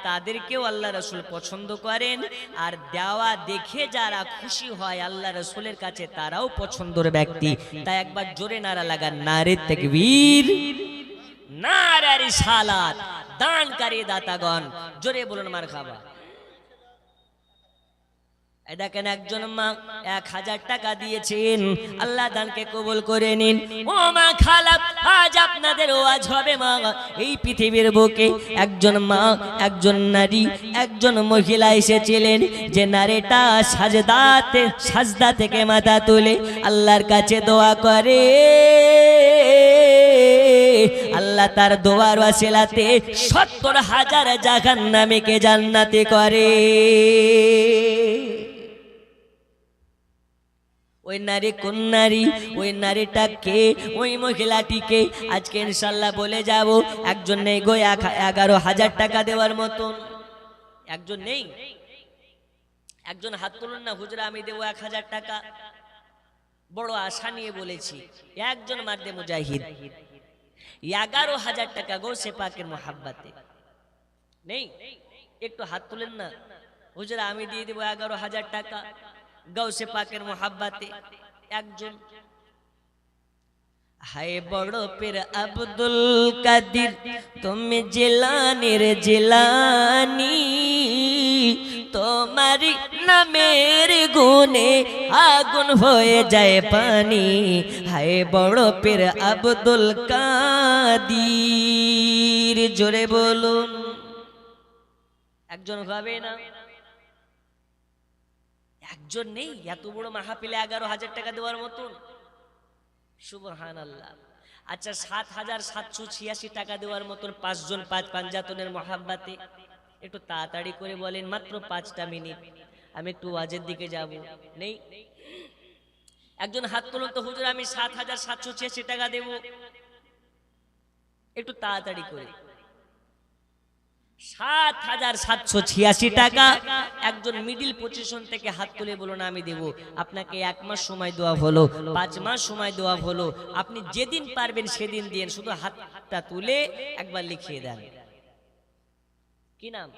তাদেরকেও আল্লাহ রাসূল পছন্দ করেন, আর দেওয়া দেখে যারা খুশি হয় আল্লাহ রাসূলের কাছে তারাও পছন্দের ব্যক্তি। তাই একবার জোরে নারা লাগান, নারে তাকবীর, নারে রিসালাত। দানকারী দাতাগণ জোরে বলুন মারহাবা। দেখেন একজন মা 1000 টাকা দিয়েছেন, আল্লাহ দানকে কবুল করে নিন। ও মা খালা, আজ আপনাদের ওয়াজ হবে মা। এই পৃথিবীর বুকে একজন মা, একজন নারী, একজন মহিলা এসেছিলেন, যে নারীটা সাজদা থেকে মাথা তুলে আল্লাহর কাছে দোয়া করে, আল্লাহ তার দোয়ার ওয়াসিলাতে 70,000 জাহান্নামীকে জান্নাতি করে। ওই নারী কোন নারী, ওই নারীটা কে, ওই মহিলাটিকে আজকে ইনশাআল্লাহ বলে যাব। একজন নেই গো 11,000 টাকা দেওয়ার মতন, একজন নেই। একজন হাত তুলুন না, হুজুরা আমি দেবো 1000 টাকা। বড় আশা নিয়ে বলেছি, একজন মারদে মুজাহিদ 11,000 টাকা গৌসে পাকের মোহাব্বতে নেই। একটু হাত তুলেন না, হুজুরা আমি দিয়ে দেবো 11,000 টাকা গৌসে পাকের মোহাব্বতে। একজন। হায় বড় পীর আব্দুল কাদির তুমি জিলানির জিলানি, তোমারি নামের গুণে আগুন হয়ে যায় পানি। হায় বড় পীর আব্দুল কাদির, জোরে বলুন। একজন হবে না, একজন নেই। এত বড় মাহফিলে 11,000 টাকা দেওয়ার মতন, সুবহানাল্লাহ। আচ্ছা 7,786 টাকা দেওয়ার মতন 5 জন 5 পাঞ্জাতনের মোহাব্বতে, একটু তাড়াতাড়ি করে বলেন, মাত্র 5টা মিনিট, আমি একটু ওয়াজের দিকে যাব। নেই। একজন হাত তুলুন তো, হুজুর আমি 7,786 টাকা দেব, একটু তাড়াতাড়ি করে। 7,786 টাকা। একজন মিডিল পজিশন থেকে হাত তুলে বলুন আমি দেব। আপনাকে 1 মাস সময় দেওয়া হলো, 5 মাস সময় দেওয়া হলো, আপনি যেদিন পারবেন সেদিন দিন, শুধু হাতটা তুলে একবার লিখিয়ে দেন। কি নাম?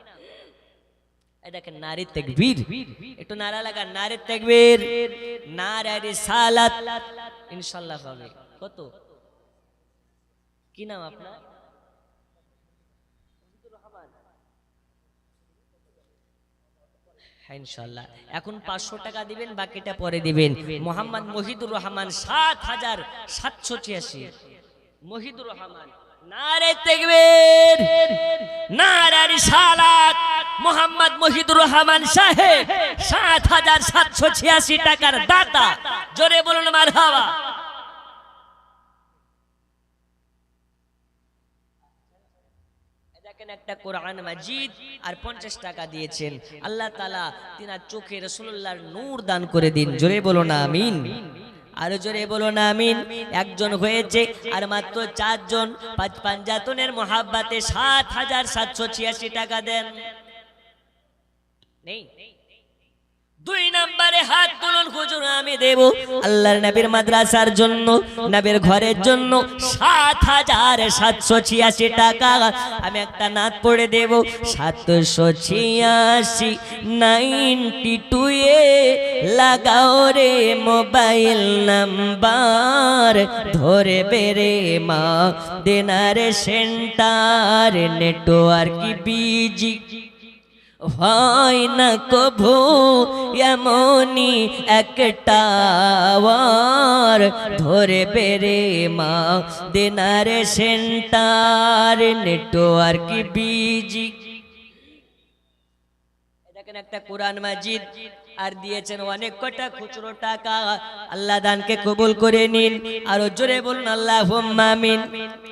দেখেন নারে তাকবীর, একটু নারা লাগা, নারে তাকবীর, নারে রিসালাত। ইনশাআল্লাহ হবে। কত? কি নাম আপনার? ইনশাআল্লাহ। এখন 500 টাকা দিবেন, বাকিটা পরে দিবেন। মোহাম্মদ মহিদুর রহমান 7,786। মহিদুর রহমান, নারে তাকবীর, নারে রিসালাত। মোহাম্মদ মহিদুর রহমান সাহেব 7,786 টাকার দাতা, জোরে বলুন মারহাবা। একটা কোরআন মাজিদ আর 50 টাকা দিয়েছেন। আল্লাহ তাআলা তিনার চোখে রাসূলুল্লাহর নূর দান করে দিন, জোরে বলুন আমিন। আর জোরে বলুন আমিন। একজন হয়েছে, আর মাত্র 4 জন 5 পাঞ্জাতনের মোহাব্বতে 7,786 টাকা দেন। নেই। 2 নম্বরে হাত তুলুন, হুজুর আমি দেব আল্লাহর নবীর মাদ্রাসার জন্য, নবীর ঘরের জন্য 7,786 টাকা। আমি একটা নাত পড়ে দেব, 786 92 এ লাগাও রে মোবাইল নাম্বার, ধরে বেরে মা দেনারে সেন্টার, নেটওয়ার্ক বিজি হয় না কভু এমনি একটা ওয়ার, ধরে বেরে মা দেনারে সেন্টার, নেটওয়ার্ক বিজি। দেখেন একটা কোরআন মাজিদ আর দিয়েছেন অনেক কটা খুচরো টাকা। আল্লাহ দানকে কবুল করে নিন, আর জোরে বলুন আল্লাহুম্মা আমিন।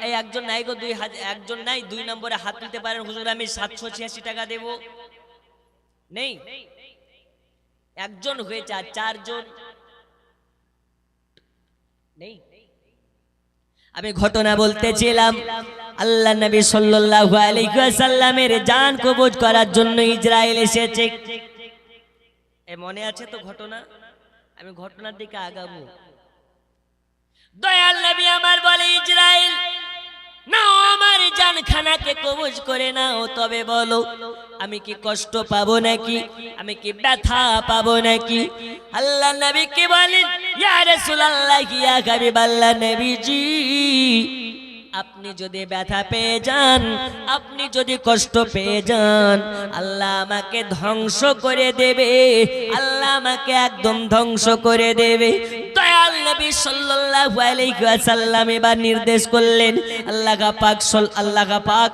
এই একজন নাই গো, 2,000 একজন নাই। 2 নম্বরে হাত তুলতে পারেন, হুজুর আমি 786 টাকা দেব। নেই। একজন হয়েছে, আর 4 জন। নেই। আমি ঘটনা বলতেছিলাম, আল্লাহ নবী সাল্লাল্লাহু আলাইহি ওয়াসাল্লামের জান কবজ করার জন্য ইসরাইল এসেছে। এ মনে আছে তো ঘটনা? আমি ঘটনার দিকে আগাবো। দয়াল নবী আমার বলে, ইসরাইল নাও আমার জানখানাকে কবজ করে নাও, তবে বলো আমি কি কষ্ট পাবো নাকি, আমি কি ব্যথা পাবো নাকি? আল্লাহ নবী কি বলেন, ইয়া রাসূলুল্লাহ, ইয়া হাবিবাল্লাহ নবীজি, আপনি যদি ব্যথা পেয়ে যান, আপনি যদি কষ্ট পেয়ে যান, আল্লাহ আমাকে ধ্বংস করে দেবে, আল্লাহ আমাকে একদম ধ্বংস করে দেবে। দয়াল নবী সাল্লাল্লাহু আলাইহি ওয়াসাল্লাম এবার নির্দেশ করলেন, আল্লাহ পাক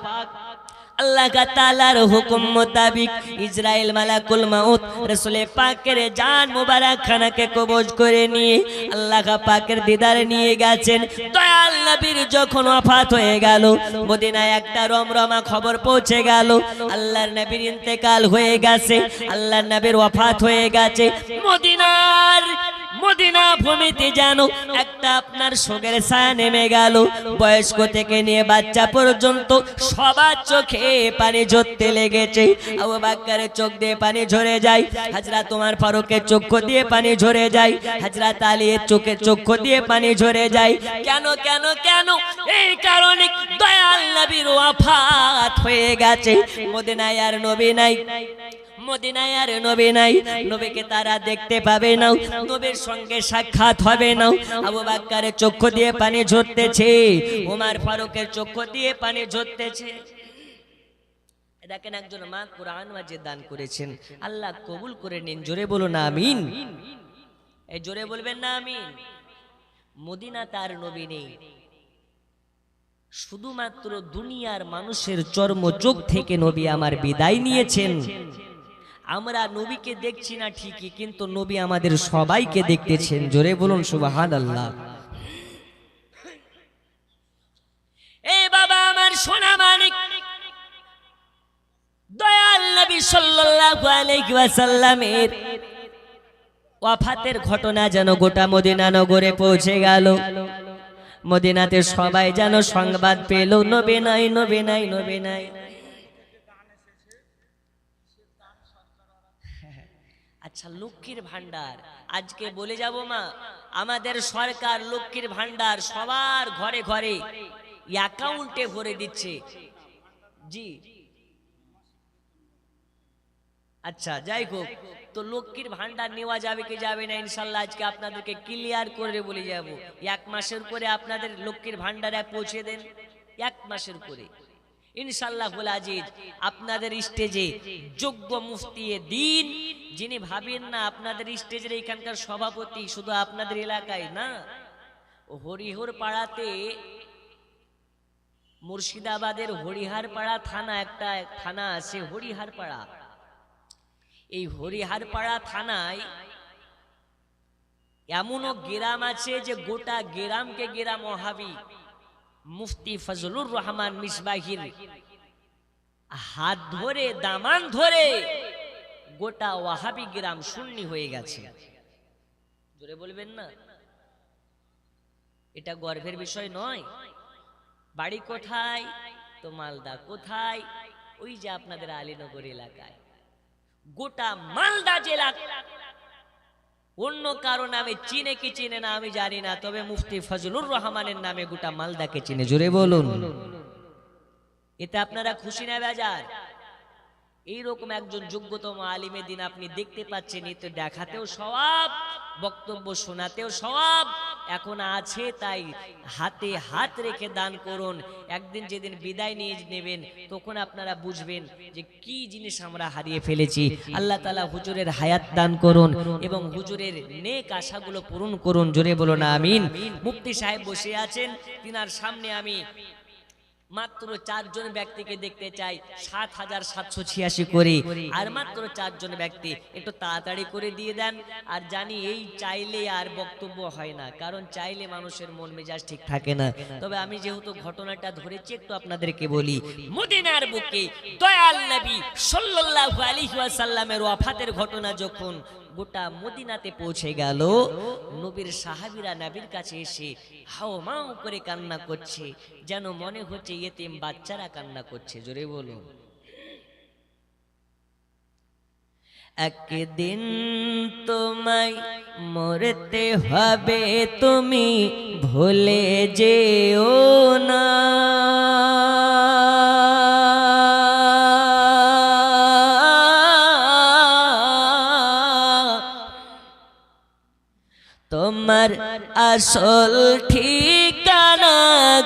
আল্লাহ তাআলার হুকুম মোতাবিক ইসরাইল মালাকুল মাউত রাসূল পাকের জান মুবারক খানাকে কবজ করে নিয়ে আল্লাহ পাকের দিদারে নিয়ে গেছেন। দয়াল নবীর যখন ওয়াফাত হয়ে গেল, মদিনায় একটা রমরমা খবর পৌঁছে গেল, আল্লাহর নবীর ইন্তেকাল হয়ে গেছে, আল্লাহর নবীর ওয়াফাত হয়ে গেছে। মদিনা ভূমিতে যেন একটা আপনার শোকের ছায়া নেমে গেল। বয়স্ক থেকে নিয়ে বাচ্চা পর্যন্ত সবার চোখে পানি ঝরতে লেগেছে। আবু বকরের চোখ দিয়ে পানি ঝরে যায়, হযরত ওমর ফারুকের চোখ দিয়ে পানি ঝরে যায়, হযরত আলীর চোখ দিয়ে পানি ঝরে যায়। কেন কেন কেন? এই কারণে দয়াল নবীর ওয়াফাত হয়ে গেছে। মদিনায় আর নবী নাই, মদিনায় আর নবী নাই, নবীকে তারা দেখতে পাবে না, নবীর সঙ্গে সাক্ষাৎ হবে না। আবু বকরের চোখ দিয়ে পানি ঝরতেছে, ওমর ফারুকের চোখ দিয়ে পানি ঝরতেছে। দেখেন, একজন মা কুরআন মাজিদ দান করেছেন, আল্লাহ কবুল করে নিন। জোরে বলুন আমিন। এই জোরে বলবেন না আমিন। মদিনা তার নবী নেই, শুধুমাত্র দুনিয়ার মানুষের চর্ম চোখ থেকে নবী আমার বিদায় নিয়েছেন। আমরা নবীকে দেখছি না ঠিকই, কিন্তু নবী আমাদের সবাইকে দেখতেছেন। জোরে বলুন সুবহানাল্লাহ। এই বাবা আমার সোনা মানিক, দয়াল নবী সাল্লাল্লাহু আলাইহি ওয়াসাল্লামের ওয়াফাতের ঘটনা যেন গোটা মদিনা নগরে পৌঁছে গেল। মদিনাতে সবাই যেন সংবাদ পেল, নবী নাই, নবী নাই, নবী নাই। আচ্ছা, লক্ষ্মীর ভান্ডার আজকে বলে যাব মা, আমাদের সরকার লক্ষ্মীর ভান্ডার সবার ঘরে ঘরে অ্যাকাউন্টে ভরে দিচ্ছে। জি আচ্ছা, যাই হোক, তো লক্ষ্মীর ভান্ডার নেওয়া যাবে কি যাবে না, ইনশাল্লাহ আজকে আপনাদেরকে ক্লিয়ার করে বলে যাব। 1 মাসের করে আপনাদের লক্ষ্মীর ভান্ডারে পৌঁছে দেন, 1 মাসের করে ইনশাআল্লাহ আজিজ। আপনাদের স্টেজে যোগ্য মুফতি দ্বীন, যিনি ভাবেন না আপনাদের স্টেজের এখানকার সভাপতি শুধু আপনাদের এলাকায় না, হরিহর পাড়াতে, মুর্শিদাবাদের হরিহার পাড়া থানা, একটা থানা আছে হরিহার পাড়া। এই হরিহার পাড়া থানায় এমনও গ্রাম আছে যে গোটা গ্রামকে গ্রাম ওয়াহাবি মুফতি ফজলুর রহমান মিসবাহির হাত ধরে, দামান ধরে গোটা ওয়াহাবি গ্রাম সুন্নি হয়ে গেছে। জোরে বলবেন না, এটা গর্বের বিষয় নয়? বাড়ি কোথায়? তো মালদা। কোথায়? ওই যে আপনাদের আলীনগর এলাকায়। গোটা মালদা জেলা অন্য কারো নামে চিনে কি চিনে না আমি জানি না, তবে মুফতি ফজলুর রহমানের নামে গোটা মালদাকে চিনে। জোরে বলুন। এতে আপনারা খুশি না বেজার? এইরকম একজন যোগ্যতম আলিমে দিন আপনি দেখতে পাচ্ছেন, এতে দেখাতেও সওয়াব, বক্তব্য শোনাতেও সওয়াব। এখন আছে, তাই হাতে হাত রেখে দান করুন। একদিন যেদিন বিদায় নিয়ে নেবেন, তখন আপনারা বুঝবেন যে কি জিনিস আমরা হারিয়ে ফেলেছি। আল্লাহ তাআলা হুজুরের হায়াত দান করুন এবং হুজুরের নেক আশাগুলো পূরণ করুন। জোরে বলুন আমিন। মুফতি সাহেব বসে আছেন, তিনার সামনে আমি মাত্র 4 জন ব্যক্তিকে দেখতে চাই, ৭৭৮৬ করে। আর মাত্র 4 জন ব্যক্তি, একটু তাড়াতাড়ি করে দিয়ে দেন। আর জানি এই চাইলে আর বক্তব্য হয় না, কারণ চাইলে মানুষের মন মেজাজ ঠিক থাকে না। তবে আমি যেহেতু ঘটনাটা ধরেছি, একটু আপনাদেরকে বলি। মদিনার বুকে দয়াল নবী সাল্লাল্লাহু আলাইহি ওয়াসাল্লামের ওয়াফাতের ঘটনা যখন গোটা মদিনাতে পৌঁছে গেল। নবীর সাহাবীরা নবীর কাছে এসে হাও মাও করে কান্না করছে, যেন মনে হচ্ছে ইয়েতিম বাচ্চারা কান্না করছে। জোরে বলুন। একদিন তোমায় মরতে হবে, তুমি ভুলে যেও না। তোমার আসল ঠিকানা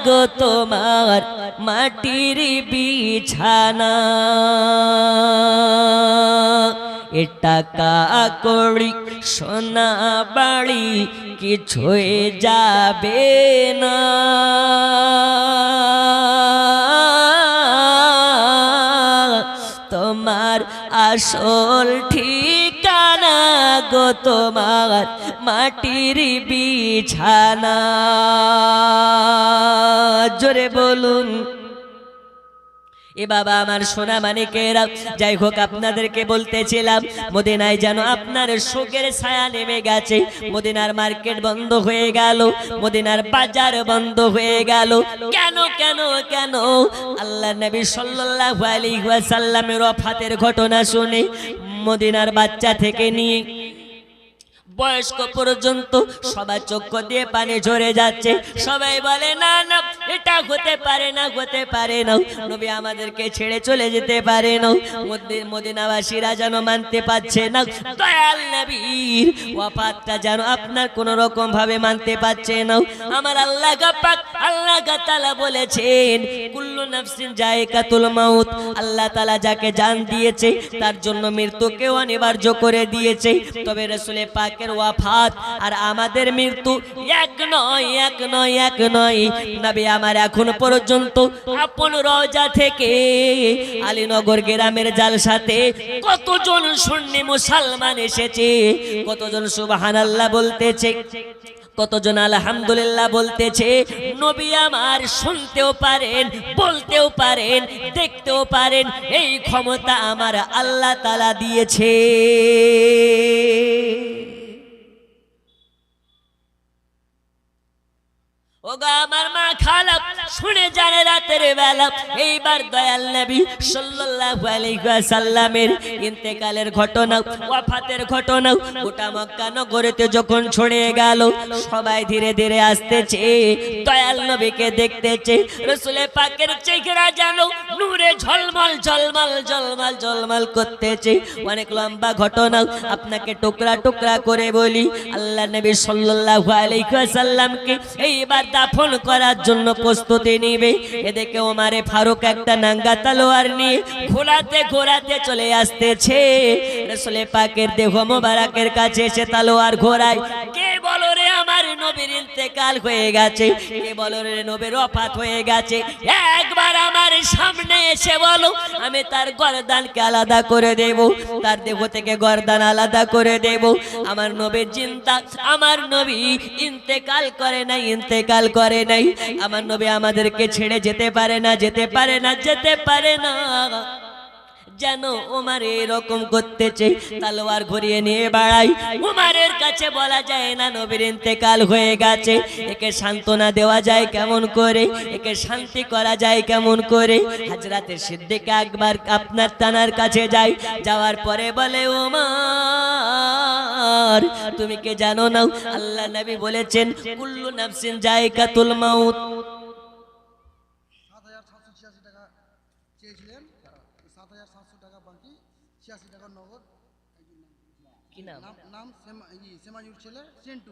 গো তোমার মাটির বিছানা। এ টাকা কড়ি সোনা বাড়ি কিছুই যাবে না। তোমার আসল ঠিকানা গো তোমার মাটির বিছানা। জোরে বলুন। এ বাবা আমার সোনা মানিকেরা, যাই হোক আপনাদেরকে বলতেছিলাম মদিনায় যেন আপনার শোকের ছায়া নেমে গেছে। মদিনার মার্কেট বন্ধ হয়ে গেল, মদিনার বাজার বন্ধ হয়ে গেল। কেন কেন কেন? আল্লাহ নবী সাল্লাল্লাহু আলাইহি ওয়াসাল্লামের ওয়াফাতের ঘটনা শুনে মদিনার বাচ্চা থেকে নিয়ে বয়স্ক পর্যন্ত সবার চক্ষু দিয়ে পানি ঝরে যাচ্ছে। সবাই বলে না না, এটা হতে পারে না, হতে পারে না, নবী আমাদেরকে ছেড়ে চলে যেতে পারে না। মদিনাবাসীরা যেন মানতে পারছে না, দয়াল নবীর ওয়াফাতটা যেন আপনার কোন রকম ভাবে মানতে পারছে না। আমার আল্লাহ পাক আল্লাহ তাআলা বলেছেন কুল্লু নাফসিন যায়কাতুল মাউত। আল্লাহ তাআলা যাকে জান দিয়েছে তার জন্য মৃত্যুকেও অনিবার্য করে দিয়েছে। তবে রাসূল পাক ওয়াফাত আর আমাদের মৃত্যু এক নয়, এক নয়, এক নয়। নবী আমার এখন পর্যন্ত আপন রওজা থেকে আলীনগর গ্রামের জালসাতে কতজন সুন্নি মুসলমান এসেছে, কতজন সুবহানাল্লাহ বলতেছে, কতজন আলহামদুলিল্লাহ বলতেছে। নবী আমার শুনতেও পারেন, বলতেও পারেন, দেখতেও পারেন, এই ক্ষমতা আমার আল্লাহ তাআলা দিয়েছে। ওগো আমার মা খালা শুনে জানে রাতের বেলা এইবার দয়াল নবী সাল্লাল্লাহু আলাইহি ওয়াসাল্লামের ইন্তেকালের ঘটনা, ওয়াফাতের ঘটনা গোটা মক্কা নগরীতে যখন ছড়িয়ে গেল, সবাই ধীরে ধীরে আসতেছে, দয়াল নবীকে দেখতেছে। রাসূল পাকের চেহারা যেন নূরে ঝলমল ঝলমল ঝলমল ঝলমল করতেছে। অনেক লম্বা ঘটনা, আপনাকে টুকরা টুকরা করে বলি। আল্লাহ নবী সাল্লাল্লাহু আলাইহি ওয়াসাল্লামকে এইবার দাফন করার জন্য প্রস্তুতি নিবে। এদিকে ওমরে ফারুক একটা নাঙ্গা তলোয়ার নিয়ে ঘোরাতে ঘোরাতে চলে আসতেছে। রাসূল পাকের দেহ মোবারকের কাছে এসে তলোয়ার ঘোরায়। কে বলো রে আমার নবীর ইন্তেকাল হয়ে গেছে, কে বলো রে নবীর ওয়াফাত হয়ে গেছে, একবার আমার সামনে এসে বলো, আমি তার গর্দানকে আলাদা করে দেব, তার দেহ থেকে গর্দান আলাদা করে দেব। আমার নবী জিন্দা, আমার নবী ইন্তেকাল করে নাই, ইন্তেকাল করে নাই। আমার নবী আমাদেরকে ছেড়ে যেতে পারে না, যেতে পারে না, যেতে পারে না। যেন ওমর এরকম করতেছে, তলোয়ার ঘুরিয়ে নিয়ে বাড়াই। ওমরের কাছে বলা যায় না নবীর ইন্তেকাল হয়ে গেছে, একে সান্ত্বনা দেওয়া যায় কেমন করে, একে শান্তি করা যায় কেমন করে। হযরতে সিদ্দিক আকবর আপনার তানার কাছে যায়, যাওয়ার পরে বলে ওমর তুমি কে জানো না আল্লাহ নবী বলেছেন কুল্লু নাফসিন যায়কাতুল মাউত। ৭,৭৮৬ টাকা চেয়েছিলেন, ৭,৭০০ টাকা বাকি, ৮৬ টাকা নগদ। কি নাম? নাম সেমাজুর ছেলে সেন্টু।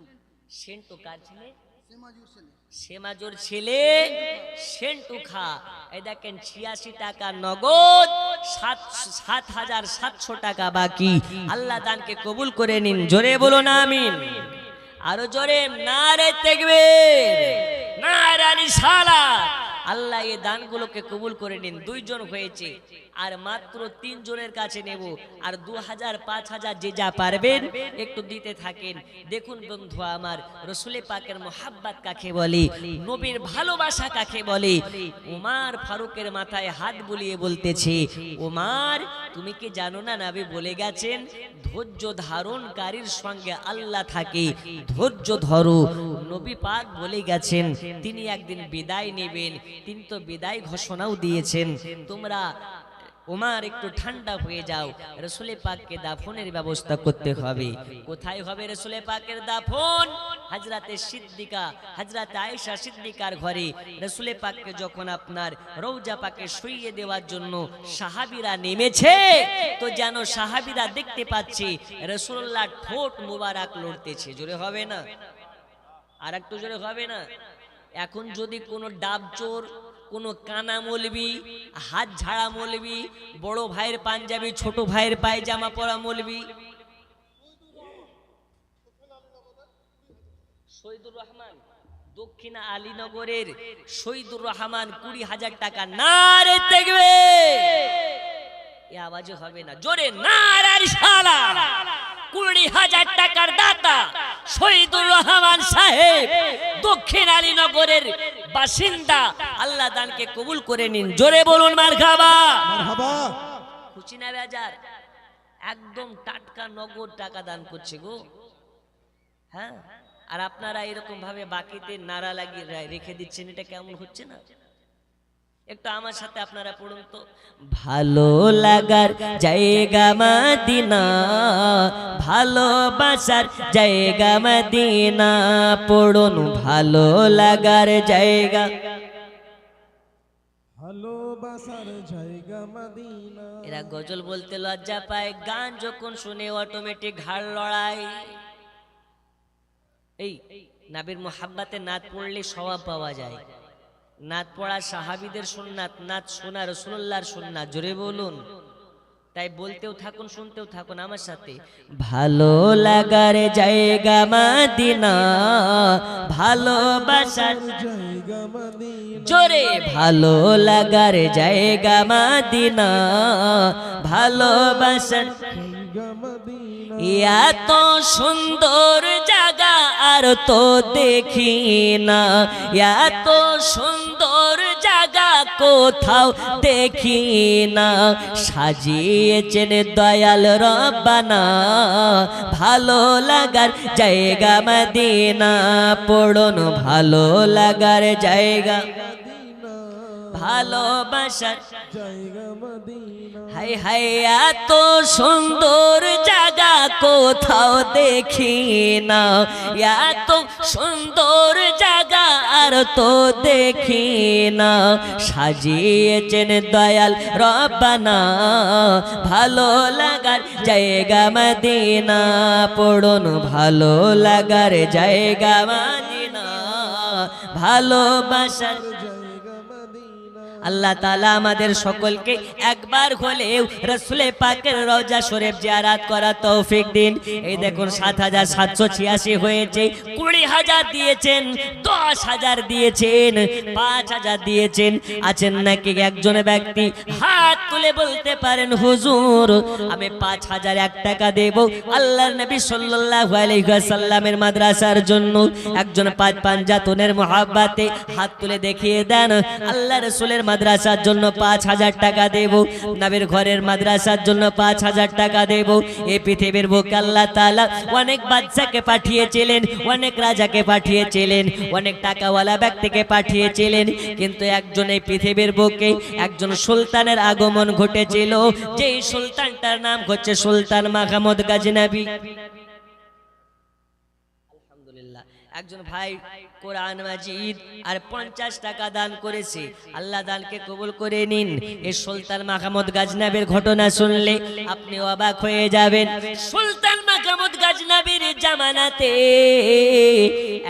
সেন্টু কার ছেলে? সেমাজুর ছেলে, সেমাজুর ছেলে সেন্টু খা। এই দেখেন ৮৬ টাকা নগদ, ৭,৭০০ টাকা বাকি। আল্লাহ দানকে কবুল করে নিন। জোরে বলুন আমিন। আরো জোরে নারে তাকবীর, নারে রিসালাত। আল্লাহ এই দানগুলোকে কবুল করে নিন। 2 জন হয়েছে, আর মাত্র 3 জনের কাছে নেব, আর 2000 5000 যে যা পারবেন একটু দিতে থাকেন। দেখুন বন্ধু আমার, রসুলে পাকের মোহাব্বত কাকে বলে, নবীর ভালোবাসা কাকে বলে। উমার ফারুকের মাথায় হাত বুলিয়ে বলতেছে, উমার তুমি কি জানো না নবী বলে গেছেন ধৈর্য ধারণকারীর সঙ্গে আল্লাহ থাকে, ধৈর্য ধরো। নবী পাক বলে গেছেন তিনি একদিন বিদায় নেবেন, তিনি তো বিদায় ঘোষণাও দিয়েছেন। তোমরা ওমর একটু ঠান্ডা হয়ে যাও, রসুলে পাককে দাফনের ব্যবস্থা করতে হবে। কোথায় হবে রসুলে পাকের দাফন? হযরতে সিদ্দিকা, হযরতে আয়েশা সিদ্দিকার ঘরে। রসুলে পাককে যখন আপনার রওজা পাকে শুইয়ে দেওয়ার জন্য সাহাবীরা নেমেছে, তো যেন সাহাবীরা দেখতে পাচ্ছে রাসূলুল্লাহ ঠোঁট মোবারক লড়তেছে। জোরে হবে না? আর একটু জোরে হবে না? এখন যদি কোনো ডাবচোর, কোনো কানা মৌলবি, হাত ঝাড়া মৌলবি, বড় ভাইয়ের পাঞ্জাবি ছোট ভাইয়ের পায়জামা পরা মৌলবি, শহীদুর রহমান দক্ষিণ আলীনগরের শহীদুর রহমান 20,000 টাকা, নারে তাকবীর, এই আওয়াজে হবে না, জোরে নারে রিসালাত। 20,000 টাকার দাতা শহীদুর রহমান সাহেব, দক্ষিণ আলীনগরের বাসিন্দা, আল্লাহ দানকে কবুল করে নিন। জোরে বলুন মারহাবা। মারহাবা। খুশি না বেজার? একদম টাটকা নগদ টাকা দান করছে গো। হ্যাঁ, আর আপনারা এরকম ভাবে বাকিতে নারা লাগিয়ে রেখে দিচ্ছেন, এটা কেমন হচ্ছে না? একটু আমার সাথে আপনারা পড়ুন তো। ভালো লাগার জায়গা মদিনা, ভালোবাসার জায়গা মদিনা, পড়ুন ভালো লাগার জায়গা, ভালোবাসার জায়গা মদিনা। এরা গজল বলতে লজ্জা পায়, গান যখন শুনে অটোমেটিক ঘাড় লড়ায়। এই নবীর মোহাব্বতে নাত পড়লে সওয়াব পাওয়া যায়। নাত পড়া সাহাবীদের সুন্নাত, নাত শোনা রাসূলুল্লাহর সুন্নাত। জোরে বলুন। তাই বলতেও থাকুন, শুনতেও থাকুন আমার সাথে। ভালো লাগার জায়গা মদিনা, ভালোবাসার জায়গা মদিনা। জোরে ভালো লাগার জায়গা মদিনা, ভালোবাসার জায়গা মদিনা। এত সুন্দর জায়গা আর তো দেখি না, এত সুন্দর জায়গা কোথাও দেখি না, সাজিয়েছেন দয়াল রব্বানা, ভালো লাগার জায়গা মদিনা, পড়ুন ভালো লাগার জায়গা, ভালোবাসার জায়গা মদিনা। হাই হাই এত সুন্দর জায়গা কোথাও দেখি না, এত সুন্দর জায়গা আর তো দেখি না, সাজিয়েছেন দয়াল রব্বানা, ভালো লাগার জায়গা মদিনা, পড়ুন ভালো লাগার জায়গা মদিনা, ভালোবাসার। আল্লাহ তাআলা আমাদের সকলকে একবার হলেও রাসূলে পাকের রওজা শরীফ জিয়ারত করার তৌফিক দিন। এই দেখুন 7,786 হয়েছে, 20,000 দিয়েছেন, 10,000 দিয়েছেন, 5,000 দিয়েছেন। আছেন নাকি একজন ব্যক্তি হাত তুলে বলতে পারেন হুজুর আমি 5,001 টাকা দেব আল্লাহর নবী সাল্লাল্লাহু আলাইহি ওয়াসাল্লামের মাদ্রাসার জন্য? একজন পাঁচ পাঞ্জাতনের মোহাব্বতে হাত তুলে দেখিয়ে দেন। আল্লাহ রাসূলের মাদ্রাসার জন্য 5,000 টাকা দেব, নবীর ঘরের মাদ্রাসার জন্য 5,000 টাকা দেব। এই পৃথিবীর বুকে আল্লাহ তাআলা অনেক বাদশাকে পাঠিয়েছিলেন, অনেক রাজাকে পাঠিয়েছিলেন, অনেক টাকাওয়ালা ব্যক্তিকে পাঠিয়েছিলেন, কিন্তু একজন এই পৃথিবীর বুকে একজন সুলতানের আগমন ঘটেছিল, যেই সুলতানটার নাম হচ্ছে সুলতান মাহমুদ গজনবী। আলহামদুলিল্লাহ, একজন ভাই কোরআন মাজিদ আর 50 টাকা দান করেছে, আল্লাহ দানকে কবুল করে নিন। এই সুলতান মাহমুদ গজনবীর ঘটনা শুনলে আপনি অবাক হয়ে যাবেন। সুলতান মাহমুদ গজনবীর জামানাতে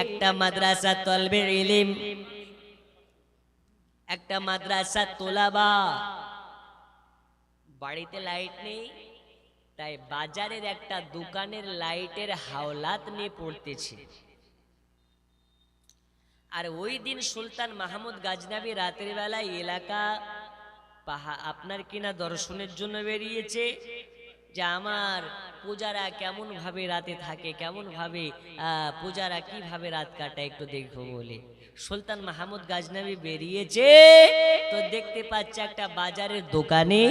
একটা মাদ্রাসা তলবে ইলম, একটা মাদ্রাসা তোলাবা, বাড়িতে লাইট নেই, তাই বাজারের একটা দোকানের লাইটের হাওলাত নিয়ে পড়তেছে। আর ওই দিন সুলতান মাহমুদ গাজনবী রাতের বেলায় এলাকা আপনার কিনা দর্শনের জন্য বেরিয়েছে, যে আমার পূজারা কেমন ভাবে রাতে থাকে, কেমন ভাবে পূজারা কিভাবে রাত কাটায় একটু দেখবো বলে সুলতান মাহমুদ গাজনবী বেরিয়েছে। তো দেখতে পাচ্ছে একটা বাজারের দোকানে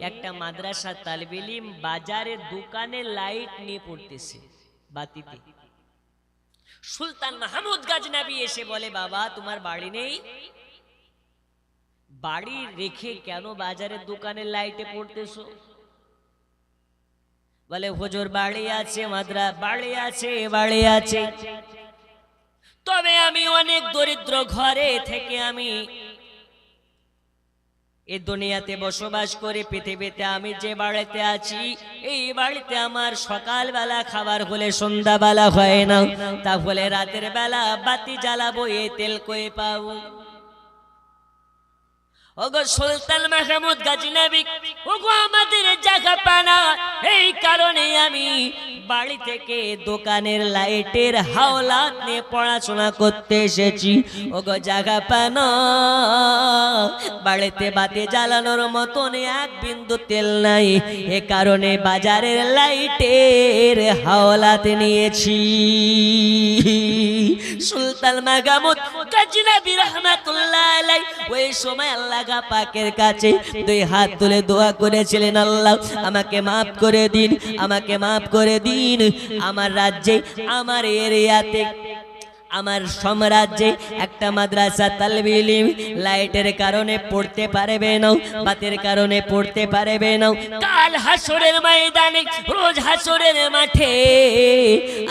একটা মাদ্রাসা তালিবে ইলম বাজারের দোকানে লাইট নিয়ে পড়তেছে বাতিতে। সুলতান মাহমুদ গাজনবী এসে বলে, বাবা তোমার বাড়ি নেই? বাড়ি রেখে কেন বাজারের দোকানের লাইটে পড়তেছো? বলে হুজুর বাড়ি আছে, বাড়ি আছে, বাড়ি আছে, তবে আমি অনেক দরিদ্র ঘরে থেকে আমি এই দুনিয়াতে বসবাস করে পৃথিবীতে আমি যে বাড়িতে আছি এই বাড়িতে আমার সকালবেলা খাবার হলে সন্ধ্যাবেলা হয় না, তাহলে রাতের বেলা বাতি জ্বালাবো এই তেল কই পাবো? ওগো সুলতান মাহমুদ গাজনবী, ওগো আমাদের জায়গা পানা, এই কারণে আমি বাড়ি থেকে দোকানের লাইটের হাওলাত নিয়ে পড়াশোনা করতে এসেছি। ওগো জায়গা পানা, বাড়িতে বাতি জ্বালানোর মতন এক বিন্দু তেল নাই, এ কারণে বাজারের লাইটের হাওলাত নিয়েছি। সুলতান মাহমুদ গাজনবী রাহমাতুল্লাহ আলাইহি ওই সময় আল্লাহ পাকের কাছে দুই হাত তুলে দোয়া করেছিলেন, আল্লাহ আমাকে মাফ করে দিন, আমাকে মাফ করে দিন। আমার রাজ্যে, আমার এরিয়াতে, আমার সাম্রাজ্যে একটা মাদ্রাসা তালিবে ইলম লাইটের কারণে পড়তে পারবে না, বাতের কারণে পড়তে পারবে না। কাল হাসরের ময়দানে, রোজ হাসরের মাঠে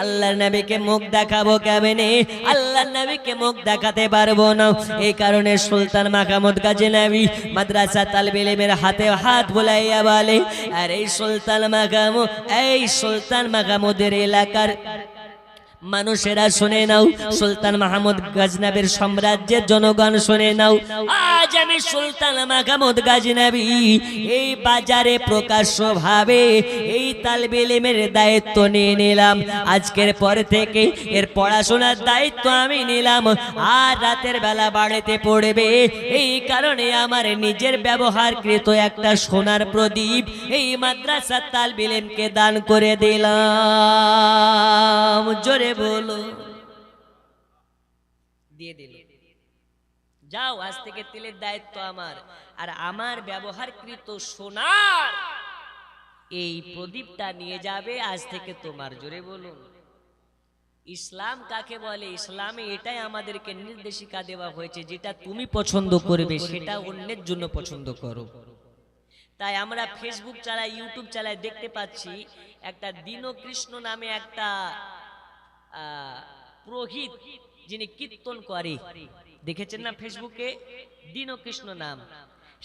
আল্লাহর নবীকে মুখ দেখাবো কেমনে? আল্লাহর নবীকে মুখ দেখাতে পারবো না। এই কারণে সুলতান মাহমুদ গাজনবী মাদ্রাসা তালিবে ইলমের হাতে হাত বুলাইয়া বলে, আর এই সুলতান মাহমুদের এলাকার মানুষেরা শুনে নাও, সুলতান মাহমুদ গাজনবীর সাম্রাজ্যের জনগণ শুনে নাও, আজ আমি সুলতান মাহমুদ গাজনবী এই বাজারে প্রকাশ্যভাবে এই তালিবে ইলমের দায়িত্ব নিয়ে নিলাম। আজকের পর থেকে এর পড়াশোনার দায়িত্ব আমি নিলাম, আর রাতের বেলা বাড়িতে পড়বে। এই কারণে আমার নিজের ব্যবহারকৃত একটা সোনার প্রদীপ এই মাদ্রাসা তালিবে ইলমকে দান করে দিলাম। জোরে বলো, দিয়ে দিল। যাও, আজ থেকে তেলের দায়িত্ব আমার, আর আমার ব্যবহারকৃত সোনার এই প্রদীপটা নিয়ে যাবে আজ থেকে তোমার। জোরে বলুন, ইসলাম কাকে বলে? ইসলামে এটাই আমাদেরকে নির্দেশিকা দেওয়া হয়েছে, যেটা তুমি পছন্দ করবে সেটা অন্যের জন্য পছন্দ করো। তাই আমরা ফেসবুক চালাই, ইউটিউব চালাই, দেখতে পাচ্ছি একটা দীনকৃষ্ণ নামে একটা পুরোহিত, যিনি কীর্তন করে, দেখেছেন না ফেসবুকে? দীনকৃষ্ণ নাম।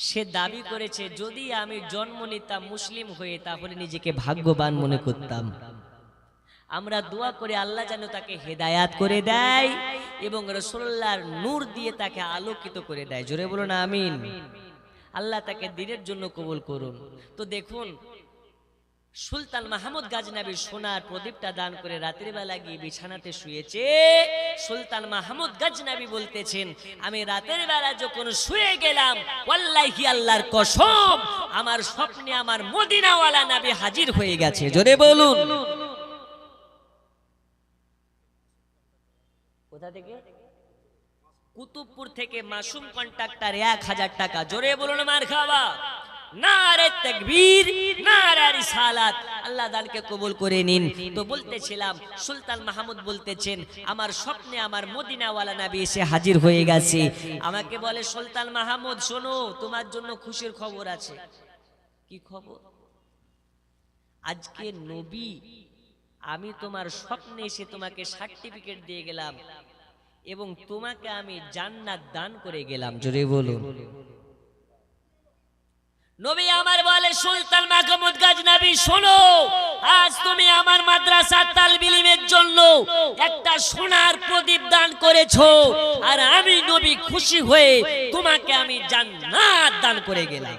সে দাবি করেছে, যদি আমি জন্ম নিতাম মুসলিম হয়ে তাহলে নিজেকে ভাগ্যবান মনে করতাম। আমরা দোয়া করে আল্লাহ যেন তাকে হেদায়াত করে দেয় এবং রাসূলুল্লাহর নূর দিয়ে তাকে আলোকিত করে দেয়। জোরে বলুন আমিন। আল্লাহ তাকে দ্বীনের জন্য কবুল করুন। তো দেখুন, সুলতান মাহমুদ গাজনবী সোনার প্রদীপটা দান করে রাতের বেলা গিয়ে বিছানাতে শুয়েছে। সুলতান মাহমুদ গাজনবী বলতেছেন, আমি রাতের বেলা যখন শুয়ে গেলাম, ওয়াল্লাহি আল্লাহর কসম, আমার স্বপ্নে আমার মদিনাওয়ালা নবী হাজির হয়ে গেছে। জোরে বলুন। কোথা থেকে? কুতুবপুর থেকে মাসুম কন্ট্রাক্টর 1000 টাকা। জোরে বলুন মারহাবা। নারে তাকবীর, নারে রিসালাত। আল্লাহ দানকে কবুল করে নিন। তো বলতেছিলাম, সুলতান মাহমুদ বলতেছেন, আমার স্বপ্নে আমার মদিনাওয়ালা নবী এসে হাজির হয়ে গেছে। আমাকে বলে, সুলতান মাহমুদ শোনো, তোমার জন্য খুশির খবর আছে। কি খবর? আজকে নবী, আমি তোমার স্বপ্নে এসে তোমাকে সার্টিফিকেট দিয়ে গেলাম এবং তোমাকে আমি জান্নাত দান করে গেলাম। জোরে বলুন। নবী আমার বলে, সুলতান মাহমুদ গাজনবী শোনো, আজ তুমি আমার মাদ্রাসা তালিবে ইলমের জন্য একটা সোনার প্রদীপ দান করেছো, আর আমি নবী খুশি হয়ে তোমাকে আমি জান্নাত দান করে গেলাম।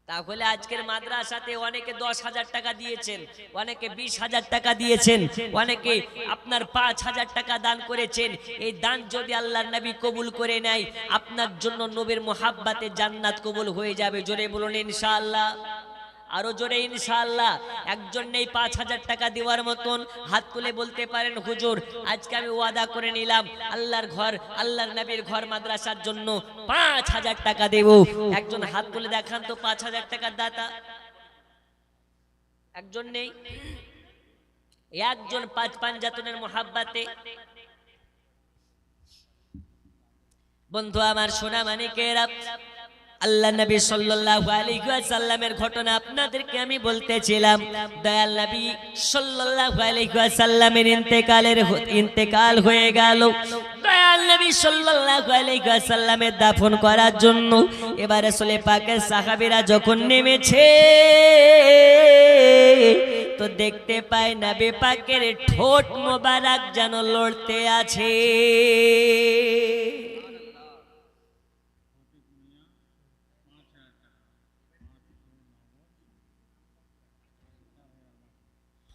তাহলে আজকের মাদ্রাসাতে অনেকে 10,000 টাকা দিয়েছেন, অনেকে 20,000 টাকা দিয়েছেন, অনেকে আপনার 5,000 টাকা দান করেছেন। এই দান যদি আল্লাহর নবী কবুল করে নেয়, আপনার জন্য নবীর মোহাব্বতে জান্নাত কবুল হয়ে যাবে। জোরে বলুন ইনশাআল্লাহ, আরো জোরে ইনশাআল্লাহ। একজন নেই 5,000 টাকা দেওয়ার মতন, হাত তুলে বলতে পারেন হুজুর আজকে আমি ওয়াদা করে নিলাম আল্লাহর ঘর, আল্লাহর নবীর ঘর মাদ্রাসার জন্য 5,000 টাকা দেব। একজন হাত তুলে দেখান তো 5,000 টাকার দাতা। একজন নেই? একজন পাঁচ পাঞ্জাতনের মোহাব্বতে। বন্ধু আমার, সোনা মানিকেরা, আল্লাহ নবী সাল্লাল্লাহু আলাইহি ওয়াসাল্লামের ঘটনা আপনাদেরকে আমি বলতেছিলাম। দয়াল নবী সাল্লাল্লাহু আলাইহি ওয়াসাল্লামের ইন্তেকাল হয়ে গেল। দয়াল নবী সাল্লাল্লাহু আলাইহি ওয়াসাল্লামের দাফন করার জন্য এবার রাসূল পাকের সাহাবীরা যখন নেমেছে, তো দেখতে পায় নবী পাকের ঠোঁট মোবারক যেন লড়তে আছে।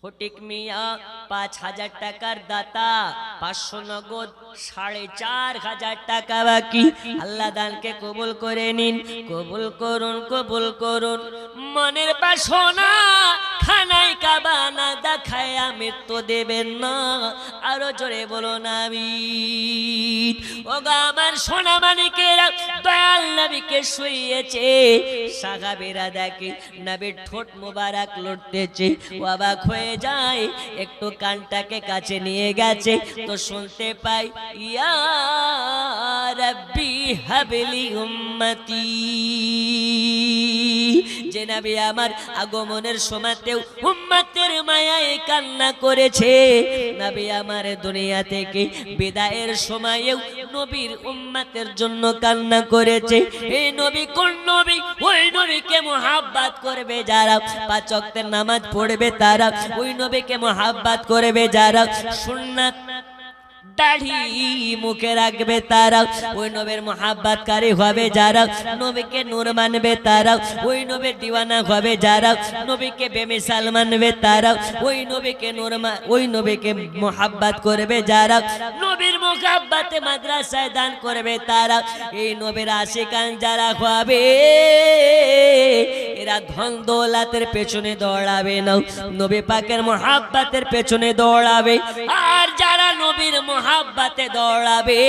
ফটিক মিয়া 5,000 টাকার দাতা, 500 নগদ, 4,500 টাকা বাকি। আল্লাহ দানকে কবুল করে নিন, কবুল করুন, কবুল করুন। মনের বাসনা খানায় কাবা না দেখায় মৃত্যু দেবেন না। আরো জোরে বলুন আমিন। ওগো আমার সোনা মানিকেরা, দয়াল নবীকে শুইয়েছে, সাহাবীরা দেখে নবীর ঠোঁট মোবারক লড়তেছে, অবাক হয়ে যায়। একটু কানটাকে কাছে নিয়ে গেছে, তো শুনতে পাই ইয়া রাব্বি হাবলি উম্মতি। যে নবী আমার আগমনের সময়তেও উম্মতের মায়ায় কান্না করেছে, নবী আমার দুনিয়া থেকে বিদায়ের সময়েও নবীর উম্মতের জন্য কান্না করেছে। এই নবী কোন নবী? ওই নবীকে মুহাব্বত করবে যারা, 5 ওয়াক্তের নামাজ পড়বে তারা, ওই নবীকে মুহাব্বত করবে যারা, সুন্নাত দাড়ি মুখে রাখবে তারা, ওই নবীর মুহাব্বতকারী হবে যারা, নবীকে নূর মানবে তারা, ওই নবীর দিওয়ানা হবে যারা, নবীকে বেমিসাল মানবে তারা, ওই নবীকে ওই নবীকে মুহাব্বত করবে যারা, নবীর মুহাব্বতে মাদ্রাসায় দান করবে তারা, এই নবীর আশিকান যারা হবে, এরা ধন দৌলতের পেছনে দৌড়াবে না, নবী পাকের মুহাব্বতের পেছনে দৌড়াবে। আর যারা নবীর মুহাব্বতে দৌড়াবে,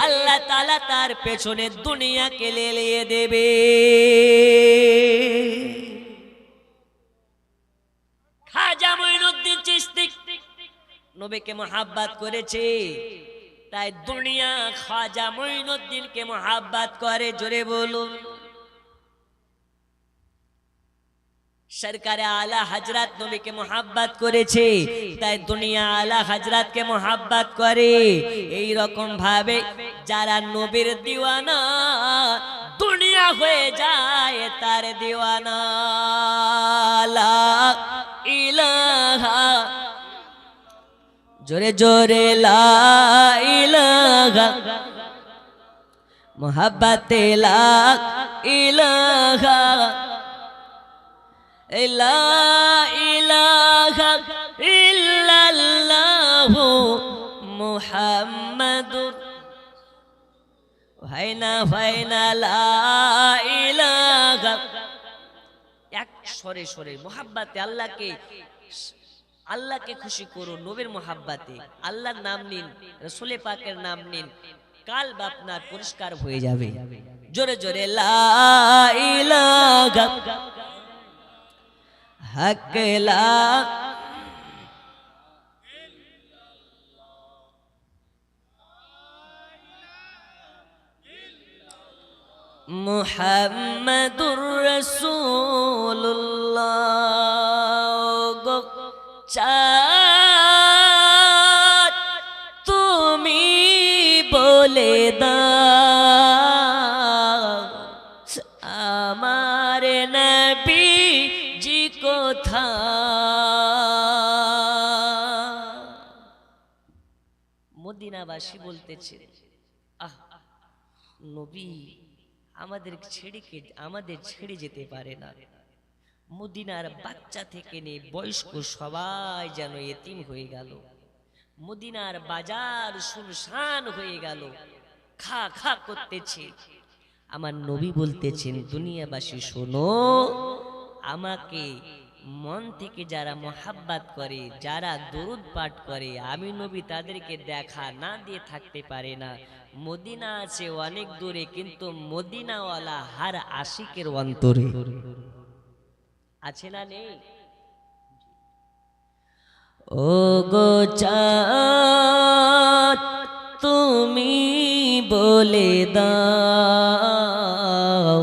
আল্লাহ তাআলা তার পেছনে দুনিয়াকে লেলিয়ে দেবে। খাজা মঈনুদ্দিন চিশতি নবীকে মুহাব্বত করেছে, তাই দুনিয়া খাজা মঈনুদ্দিনকে মুহাব্বত করে। জোরে বলুন। সরকারে আলা হযরত নবীকে মুহাব্বত করেছে, তাই দুনিয়া আলা হযরতকে মুহাব্বত করে। এই রকম ভাবে যারা নবীর দিওয়ানা, দুনিয়া হয়ে যায় তার দিওয়ানা। লা ইলাহা, জোরে জোরে লা ইলাহা, মুহাব্বতে লা ইলাহা, লা ইলাহা ইল্লাল্লাহু মুহাম্মাদুর ভাইনা ভাইনা লা ইলাহা। এক সরে সরে মুহাব্বতে আল্লাহকে খুশি করুন, নবীর মুহাব্বতে আল্লাহর নাম নিন, রাসূল পাকের নাম নিন, কালব আপনার পরিষ্কার হয়ে যাবে। জোরে জোরে লা ইলাহা হক লা মুহাম্মাদুর রাসূলুল্লাহ। চাঁদ তুমি বলে দাও আমার নবী জি কোথায়। মদিনাবাসী বলতেছে, আহ নবী আমাদের ছেড়ে যেতে পারে না। মদিনার বাচ্চা থেকে নিয়ে বয়স্ক সবাই যেন এতিম হয়ে গেল। মদিনার বাজার শুনশান হয়ে গেল, খা খা করতেছে। আমার নবী বলতেছেন, দুনিয়াবাসী শোনো, আমাকে মন থেকে যারা মোহাব্বত করে, যারা দরুদ পাঠ করে, আমি নবী তাদেরকে দেখা না দিয়ে থাকতে পারে না। মদিনা আছে অনেক দূরে, কিন্তু মদিনাওয়ালা হার আশিকের অন্তরে আছে না নেই? ও গো চাঁদ তুমি বলে দাও,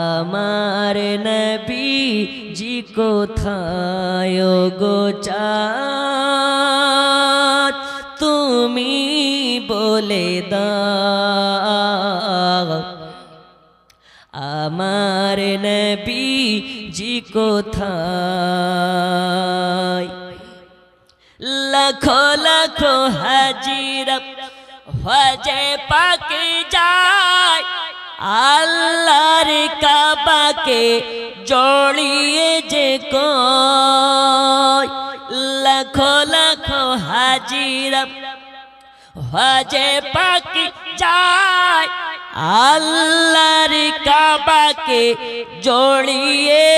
আমার নবীজি কোথায়? ও গো চাঁদ তুমি বলে দাও, আমার নবীজি কোথায়? লাখো লাখো হাজিরা হজে পাকে যায়, আল্লাহর কাবাকে জড়িয়ে যে কয়। লাখো লাখো হাজিরা হজে পাকে যায়, আল্লাহর কাবাকে জড়িয়ে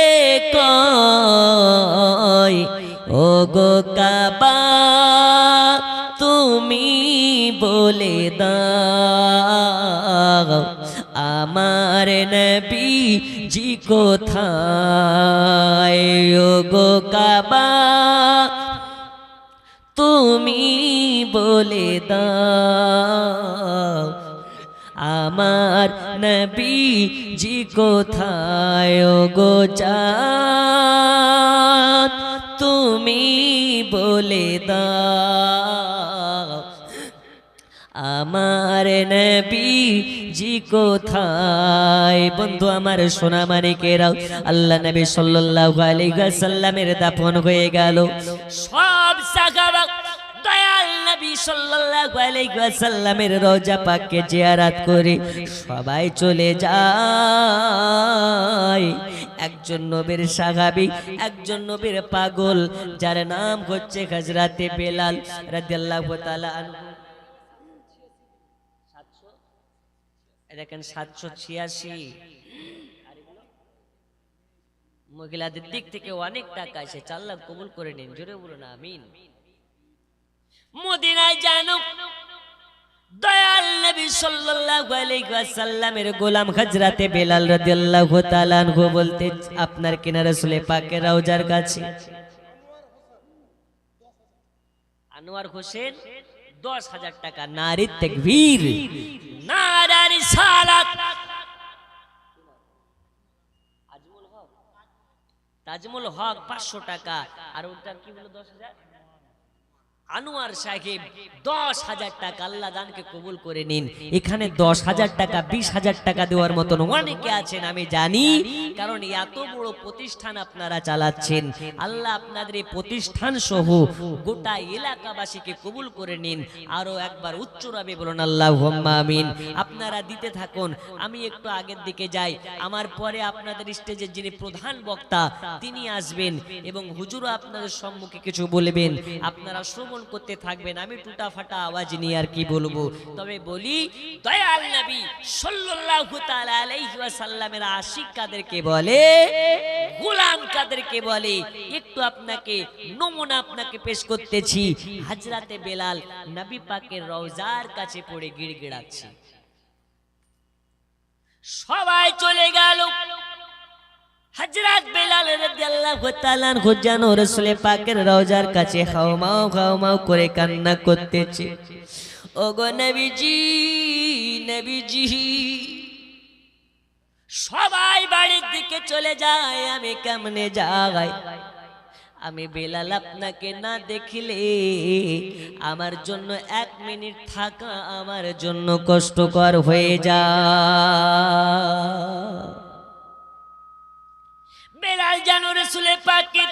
কয়। ও গো কাবা তুমি বলে দাও, আমার নবীজি কোথায়? ও গো কাবা তুমি বলে দাও, আমার নবীজি কোথায়? ও গো চাঁদ তুমি বলে দাও, আমার নবীজি কোথায়? বন্ধু আমার, সোনা মানিকেরাও, আল্লাহ নবী সাল্লাল্লাহু আলাইহি ওয়াসাল্লামের দাফন হয়ে গেল। সব সাহাবা দয়াল নবী সাল্লাল্লাহু আলাইহি ওয়াসাল্লামের রওজা পাককে জিয়ারত করে সবাই চলে যায়। একজন নবীর সাহাবী, একজন নবীর পাগল, যার নাম হচ্ছে হযরতে বেলাল রাদিয়াল্লাহু তাআলা আনহু। দেখেন 786, মহিলাদের দিক থেকে অনেক টাকা আছে, আল্লাহ কবুল করে নিন, জোরে বলুন আমিন। মদিনায় জানো দয়াল নবী সাল্লাল্লাহু আলাইহি ওয়াসাল্লামের গোলাম হযরতে বেলাল রাদিয়াল্লাহু তাআলা আনহু বলতে, আপনার কিনা রাসূল পাকের রওজার কাছে আনোয়ার হোসেন 10,000 টাকা। নারী তাকবীর, নারা রিসালাত। তাজমুল হক 500 টাকা, আর ওটা কি বলে 10,000? আনোয়ার সাহেব 10,000 টাকা। আল্লাহ দানকে কবুল করে নিন। এখানে 10,000 টাকা 20,000 টাকা দেওয়ার মতন অনেকে আছেন, আমি জানি, কারণ এত বড় প্রতিষ্ঠান আপনারা চালাচ্ছেন। আল্লাহ আপনাদের এই প্রতিষ্ঠান সহ গোটা এলাকাবাসীকে কবুল করে নিন। আরো একবার উচ্চভাবে বলুন আল্লাহুম্মা আমিন। আপনারা দিতে থাকুন, আমি একটু আগের দিকে যাই। আমার পরে আপনাদের স্টেজে যিনি প্রধান বক্তা তিনি আসবেন এবং হুজুরও আপনাদের সম্মুখে কিছু বলবেন, আপনারা শ্রবণ করতে থাকবেন। আমি টুটা ফাটা আওয়াজ নিয়ে আর কি বলবো, তবে বলি দয়াল নবী সাল্লাল্লাহু তাআলা আলাইহি ওয়াসাল্লামের আশিক কাদেরকে বলে, গোলাম কাদেরকে বলে, একটু আপনাকে নমুনা আপনাকে পেশ করতেছি। হযরতে বেলাল নবী পাকের রওজার কাছে পড়ে গিড়গিড়াচ্ছে। সবাই চলে গেল, হযরত বেলাল রাদিয়াল্লাহু তাআলা আনহু যেন রাসূল পাকের রওজার কাছে হাওমাও করে কান্না করতেছে। ওগো নবীজি, নবীজি। সবাই বাড়ির দিকে চলে যায়, আমি কেমনে যাই? আমি বেলাল আপনাকে না দেখিলে আমার জন্য 1 মিনিট থাকা আমার জন্য কষ্টকর হয়ে যায়। বেলাল যেন রাসূল পাকের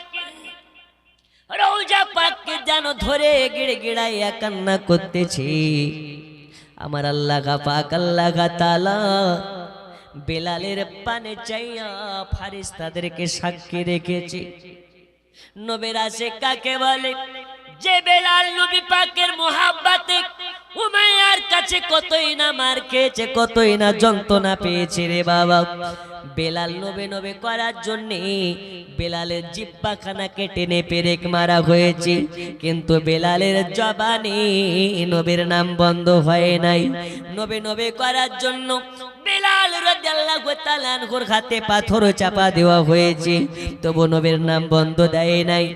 রওজা পাককে যেন ধরে গিড়গিড়াইয়া কান্না করতেছে। আমার আল্লাহ পাক, আল্লাহ তাআলা বেলালের পানে চাইয়া ফারিস্তাদেরকে সাক্ষী রেখেছে। নবীর আশিক কাকে বলে? যে বেলাল নবী পাকের মোহাব্বতে উমাইয়ার কাছে কতই না মার খেয়েছে, কতই না যন্ত্রণা পেয়েছে রে বাবা। বেলাল নবে নবে করার জন্যে বেলালের জিহ্বাখানা কেটে নে পেরেক মারা হয়েছে, কিন্তু বেলালের জবানে নবীর নাম বন্ধ হয় নাই। নবে নবে করার জন্য বেলাল রাদিয়াল্লাহু তাআলা আনহুর হাতে পাথর চাপা দেওয়া হয়েছে, তবু নবীর নাম বন্ধ দেয় নাই।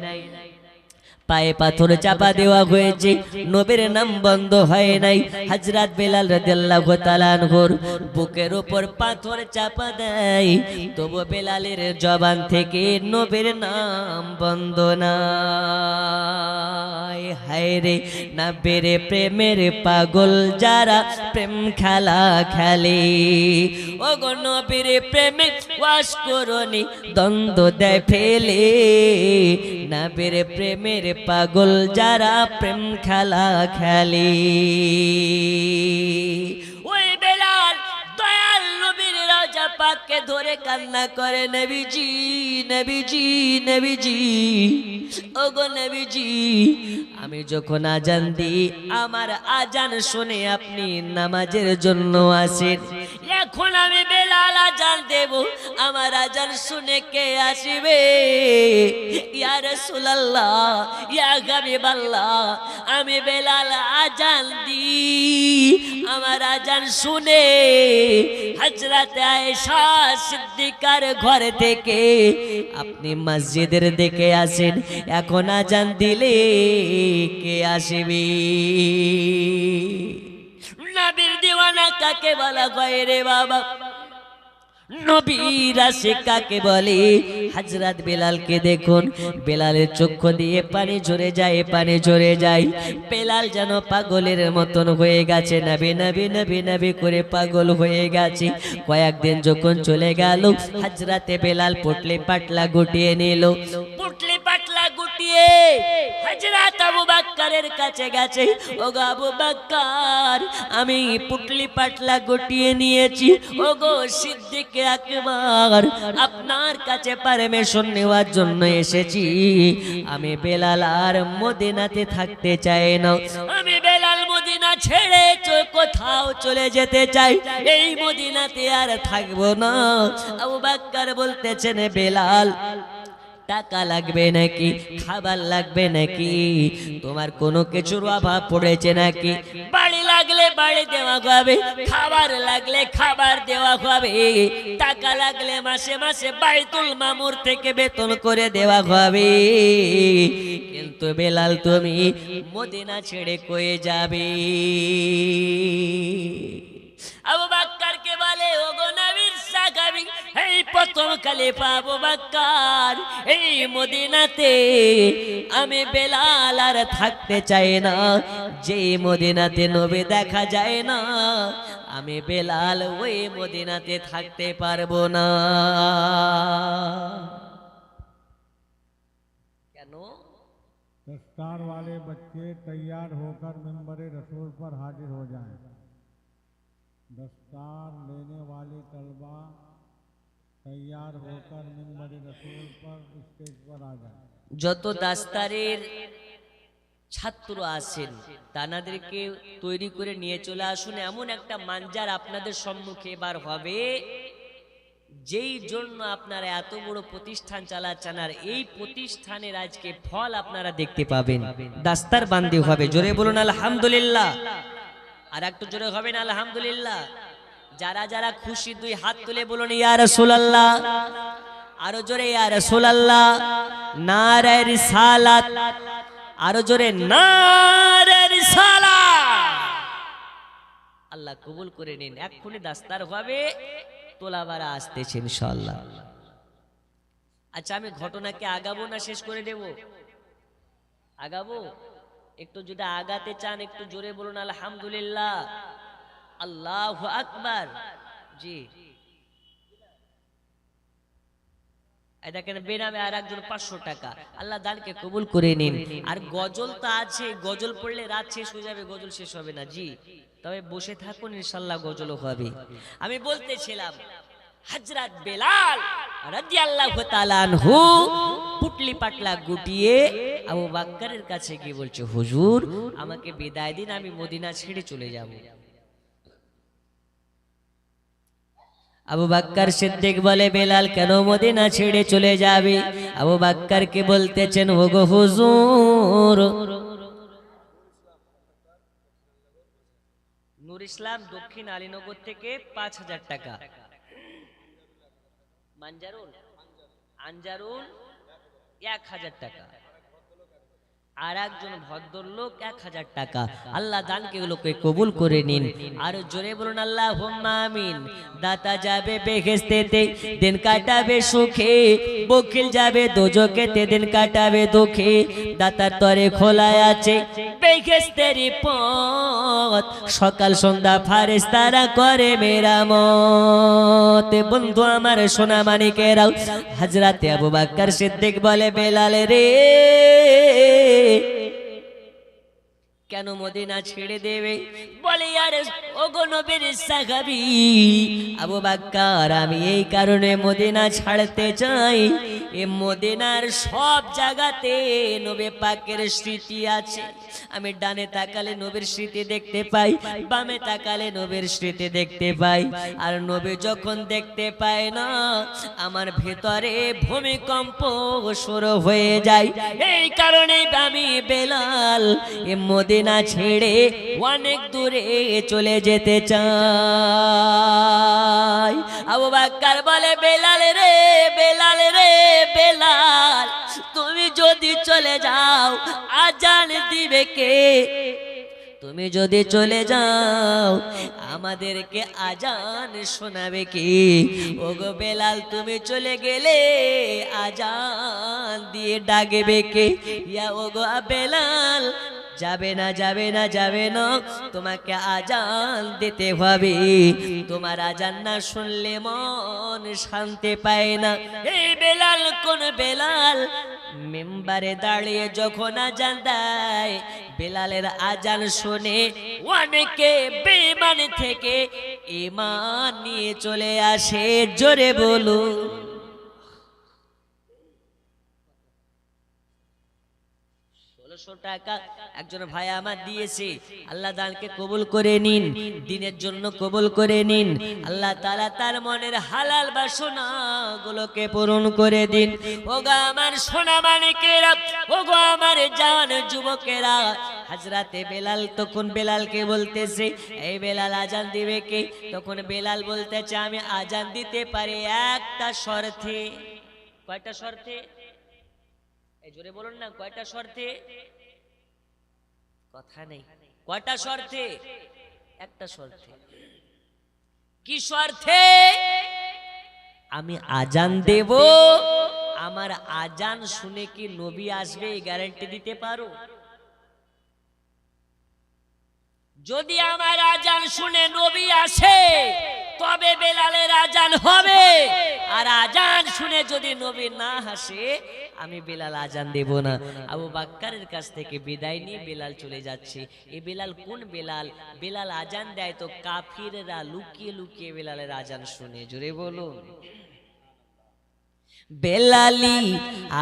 পায়ে পাথর চাপা দেওয়া হয়েছে, নবীর নাম বন্ধ হয় নাই। হযরত বেলাল রাদিয়াল্লাহু তাআলা আনহুর বুকের উপর পাথর চাপা দেয়, তবু বেলালের জবান থেকে নবীর নাম বন্ধ নাই। হায় রে নবীর প্রেমের পাগল যারা প্রেম খেলা খেলে, ও গো নবীর প্রেমে ওয়াস করনি দ্বন্দ্ব দেয় ফেলে। নবীর প্রেমের পাগল যারা প্রেম খেলা খেলে, ওই বেলাল দয়াল নবীর রাজা পাককে ধরে কান্না করে, নবীজি নবীজি নবীজি, ওগো নবীজি, আমি যখন আজান দিই আমার আজান শুনে আপনি নামাজের জন্য আসেন, এখন আমি বেলাল আজান দেব, আমার আজান শুনে কে আসবে? ইয়া রাসূলুল্লাহ, ইয়া হাবিবাল্লাহ, আমি বেলাল আজান দিই, আমার আজান শুনে হযরত আয়েশা সিদ্দিকার ঘর থেকে আপনি মসজিদের দিকে আসেন, এখন আজান দিলে কে আসবে? নবীর দিওয়ানা কাকে বলা হয় রে বাবা? নবীর আশিক কাকে বলে? হযরত বেলালকে দেখুন, বেলালের চক্ষু দিয়ে পানি ঝরে যায়, পানি ঝরে যায়। বেলাল যেন পাগলের মতন হয়ে গেছে, নবী নবী নবী নবী করে পাগল হয়ে গেছে। কয়েকদিন যখন চলে গেল, হযরতে বেলাল পুটলি পাটলা গুটিয়ে নিল, পুটলি পাটলা গুটিয়ে হযরত আবু বকরের কাছে গেছে, ওগো আবু বকর, আমি পুটলি পাটলা গুটিয়ে নিয়েছি, ওগো সিদ্দিক আকবার, আপনার কাছে পারমিশন নেওয়ার জন্য এসেছি। আমি বেলাল আর মদিনাতে থাকতে চাই না, আমি বেলাল মদিনা ছেড়ে কোথাও চলে যেতে চাই, এই মদিনাতে আর থাকবো না। আবু বকর বলতেছেন, বেলাল টাকা লাগবে নাকি, খাবার লাগবে নাকি, তোমার কোনো কিছুর অভাব পড়েছে নাকি? বাড়ি লাগলে বাড়ি দেওয়া হবে, খাবার লাগলে খাবার দেওয়া হবে, টাকা লাগলে মাসে মাসে বাইতুল মামুর থেকে বেতন করে দেওয়া হবে। কিন্তু বেলাল তুমি মদিনা ছেড়ে কয়ে যাবে? আবু বকরকে বলে, ওগো নবীর সাহাবী, এই প্রথম খলিফা আবু বকর, এই মদিনাতে আমি বেলাল আর থাকতে চাই না, যে মদিনাতে নবী দেখা যায় না, আমি বেলাল ওই মদিনাতে থাকতে পারবো না। কেন? दस्तार वाले बच्चे तैयार होकर मिंबर रसूल पर हाजिर हो जाएं। दस्तार लेने वाले तलबा तैयार होकर मिंबर रसूल पर स्टेज पर आ जाएं। যত দাস্তারের ছাত্র আছেন তাদেরকে তৈরি করে নিয়ে চলে আসুন, এমন একটা মানজার আপনাদের সম্মুখে এবার হবে, যেই জন্য আপনারা এত বড় প্রতিষ্ঠান চালাচ্ছেন, আর এই প্রতিষ্ঠানের আজকে ফল আপনারা দেখতে পাবেন। দাস্তার বান্দি হবে, জোরে বলুন আলহামদুলিল্লাহ। আর একটু জোরে হবে না আলহামদুলিল্লাহ? যারা যারা খুশি দুই হাত তুলে বলুন ইয়া রাসূলুল্লাহ। আরো জোরে ইয়া রাসূলুল্লাহ। নারে রিসালাত, আরো জোরে নারে রিসালাত। আল্লাহ কবুল করে নিন। এক্ষুনি দাস্তার হবে, তোলাবারা আসতেছে ইনশাআল্লাহ। আচ্ছা, আমি ঘটনাকে আগাবো না শেষ করে দেব? আগাবো? একটু যদি আগাতে চান একটু জোরে বলুন আলহামদুলিল্লাহ, আল্লাহু আকবার। জি, দেখেন বেনামে আর একজন 500 টাকা, আল্লাহ দানকে কবুল করে নিন। আর গজল তো আছে, গজল পড়লে রাত শেষ হয়ে যাবে, গজল শেষ হবে না। জি, তবে বসে থাকুন, ইনশাআল্লাহ গজলও হবে। আমি বলতেছিলাম হযরত বেলাল রাদিয়াল্লাহু তাআলা আনহু পুটলি পাটলা গুটিয়ে আবু বকরের কাছে গিয়ে বলছে, হুজুর আমাকে বিদায় দিন, আমি মদিনা ছেড়ে চলে যাব। আবু বকর সিদ্দিক বলে, বেলাল কেন মদিনা ছেড়ে চলে যাবে? আবু বকরকে বলতেছেন, ওগো হুজুর, নূর ইসলাম দক্ষিণ আলীনগর থেকে ৫,০০০ টাকা, আনজারুল ১,০০০ টাকা, আর একজন ভদ্রলোক ১,০০০ টাকা। আল্লাহ দানকে গুলোকে কবুল করে নিন। আর জোরে বলুন আল্লাহুম্মা আমিন। দাতা যাবে বেহেশতেতে, দিন কাটাবে সুখে, বকিল যাবে দোজখেতে, দিন কাটাবে দুঃখে। দাতার তরে খোলা আছে বেহেশতের পথ, সকাল সন্ধ্যা ফারেশতারা করে মেরামত। বন্ধু আমার সোনা মানিকেরাও, হযরতে আবু বকর সিদ্দিক বলে, বেলাল রে কেন মদিনা ছেড়ে দেবে? বলে, আরে ওগো নবীর সাহাবী আবু বকর, আমি এই কারণে মদিনা ছাড়তে চাই, এ মদিনার সব জায়গাতে নবী পাকের স্মৃতি আছে। আমি ডানে তাকালে নবীর স্মৃতি দেখতে পাই, বামে তাকালে নবীর স্মৃতি দেখতে পাই। আর নবী যখন দেখতে পায় না, আমার ভেতরে ভূমিকম্প শুরু হয়ে যায়। এই কারণে আমি বেলাল এ মদিনা ছেড়ে অনেক দূরে চলে যেতে চাই। আবু বকর বলে, বেলাল রে, বেলাল রে, বেলাল তুমি যদি চলে যাও আজান দিবে কে? তুমি যদি চলে যাও আমাদেরকে আজান শোনাবে কি? ওগো বেলাল তুমি চলে গেলে আজান দিয়ে ডাকবে কে? ইয়া ওগো বেলাল যাবে না, যাবে না, যাবে না, তোমাকে আজান দিতে হবে। তোমার আজান না শুনলে মন শান্তি পায় না। এই বেলাল কোন বেলাল? মিম্বারে দাঁড়িয়ে যখন আজান দেয়, বেলালের আজান শুনে অনেকে বেঈমান থেকে ঈমান নিয়ে চলে আসে। জোরে বলুন। ১৬০০ টাকা একজন ভাই আমার দিয়েছে, আল্লাহ দানকে কবুল করে নিন, দিনের জন্য কবুল করে নিন। আল্লাহ তাআলা তার মনের হালাল বাসনা গুলোকে পূরণ করে দিন। ওগো আমার সোনা মানিকেরা, ওগো আমার জান যুবকেরা, হযরতে বেলাল তখন বেলালকে বলতেছে, এই বেলাল আজান দিবে কে? তখন বেলাল বলতেছে, আমি আজান দিতে পারি একটা শর্তে। কয়টা শর্তে? এই জোরে বলুন না, কয়টা শর্তে? কথা নেই। কয়টা শর্তে? একটা শর্তে। কি শর্তে? আমি আজান দেব, আমার আজান শুনে কি নবী আসবে এই গ্যারান্টি দিতে পারো? যদি আমার আজান শুনে নবী আসে তবে বেলালের আজান হবে, আর আজান শুনে যদি নবী না আসে আমি বেলাল আজান দেব না। আবু বকরের কাছ থেকে বিদায় নিয়ে বেলাল চলে যাচ্ছে। এই বেলাল কোন বেলাল? বেলাল আজান দেয় তো কাফিররা লুকিয়ে লুকিয়ে বেলালের আজান শুনে। জোরে বলুন। বেলালি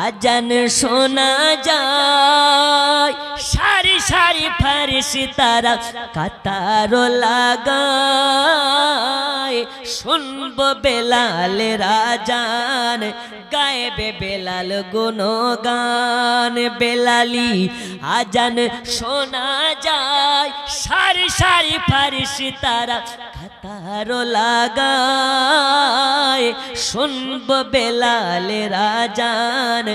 আজান শোনা যায়, সারি সারি ফারিস্তারা কাতার লাগায়। শুনবো বেলালের আজান, গায়েবে বেলাল গুণগান। বেলালি আজান শোনা যায়, সারি সারি ফারিস্তারা কাতার লাগায়। শুনবো বেলালের আজান,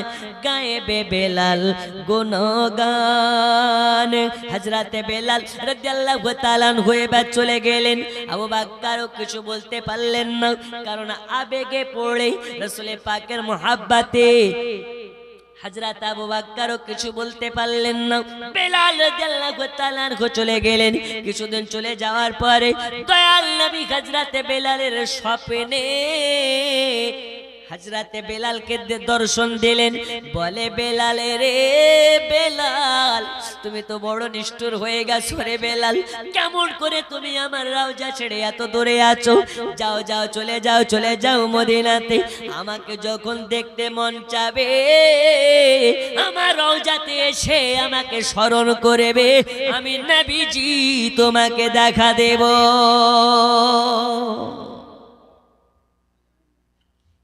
গায়েবে বেলাল গুণগান। হযরতে বেলাল রাদিয়াল্লাহু তাআলা আনহু এবার চলে গেলেন। আবু বকরও কিছু বলতে পারলেন না, কারণ আবেগে পড়ে রাসূল পাকের মুহাব্বতে হযরত আবু বকরও কিছু বলতে পারলেন না। বেলাল রাদিয়াল্লাহু তাআলা আনহু চলে গেলেন। কিছুদিন চলে যাওয়ার পরে দয়াল নবী হযরতে বেলালের স্বপ্নে হযরতে বেলালকে দর্শন দিলেন, বলে বেলাল রে বেলাল, তুমি তো বড় নিষ্ঠুর হয়ে গেছো রে বেলাল, কেমন করে তুমি আমার রওজা ছেড়ে এত দূরে আছো? যাও যাও, চলে যাও মদিনাতে। আমাকে যখন দেখতে মন চাবে আমার রওজাতে এসে আমাকে স্মরণ করবে, আমি নবীজি তোমাকে দেখা দেব।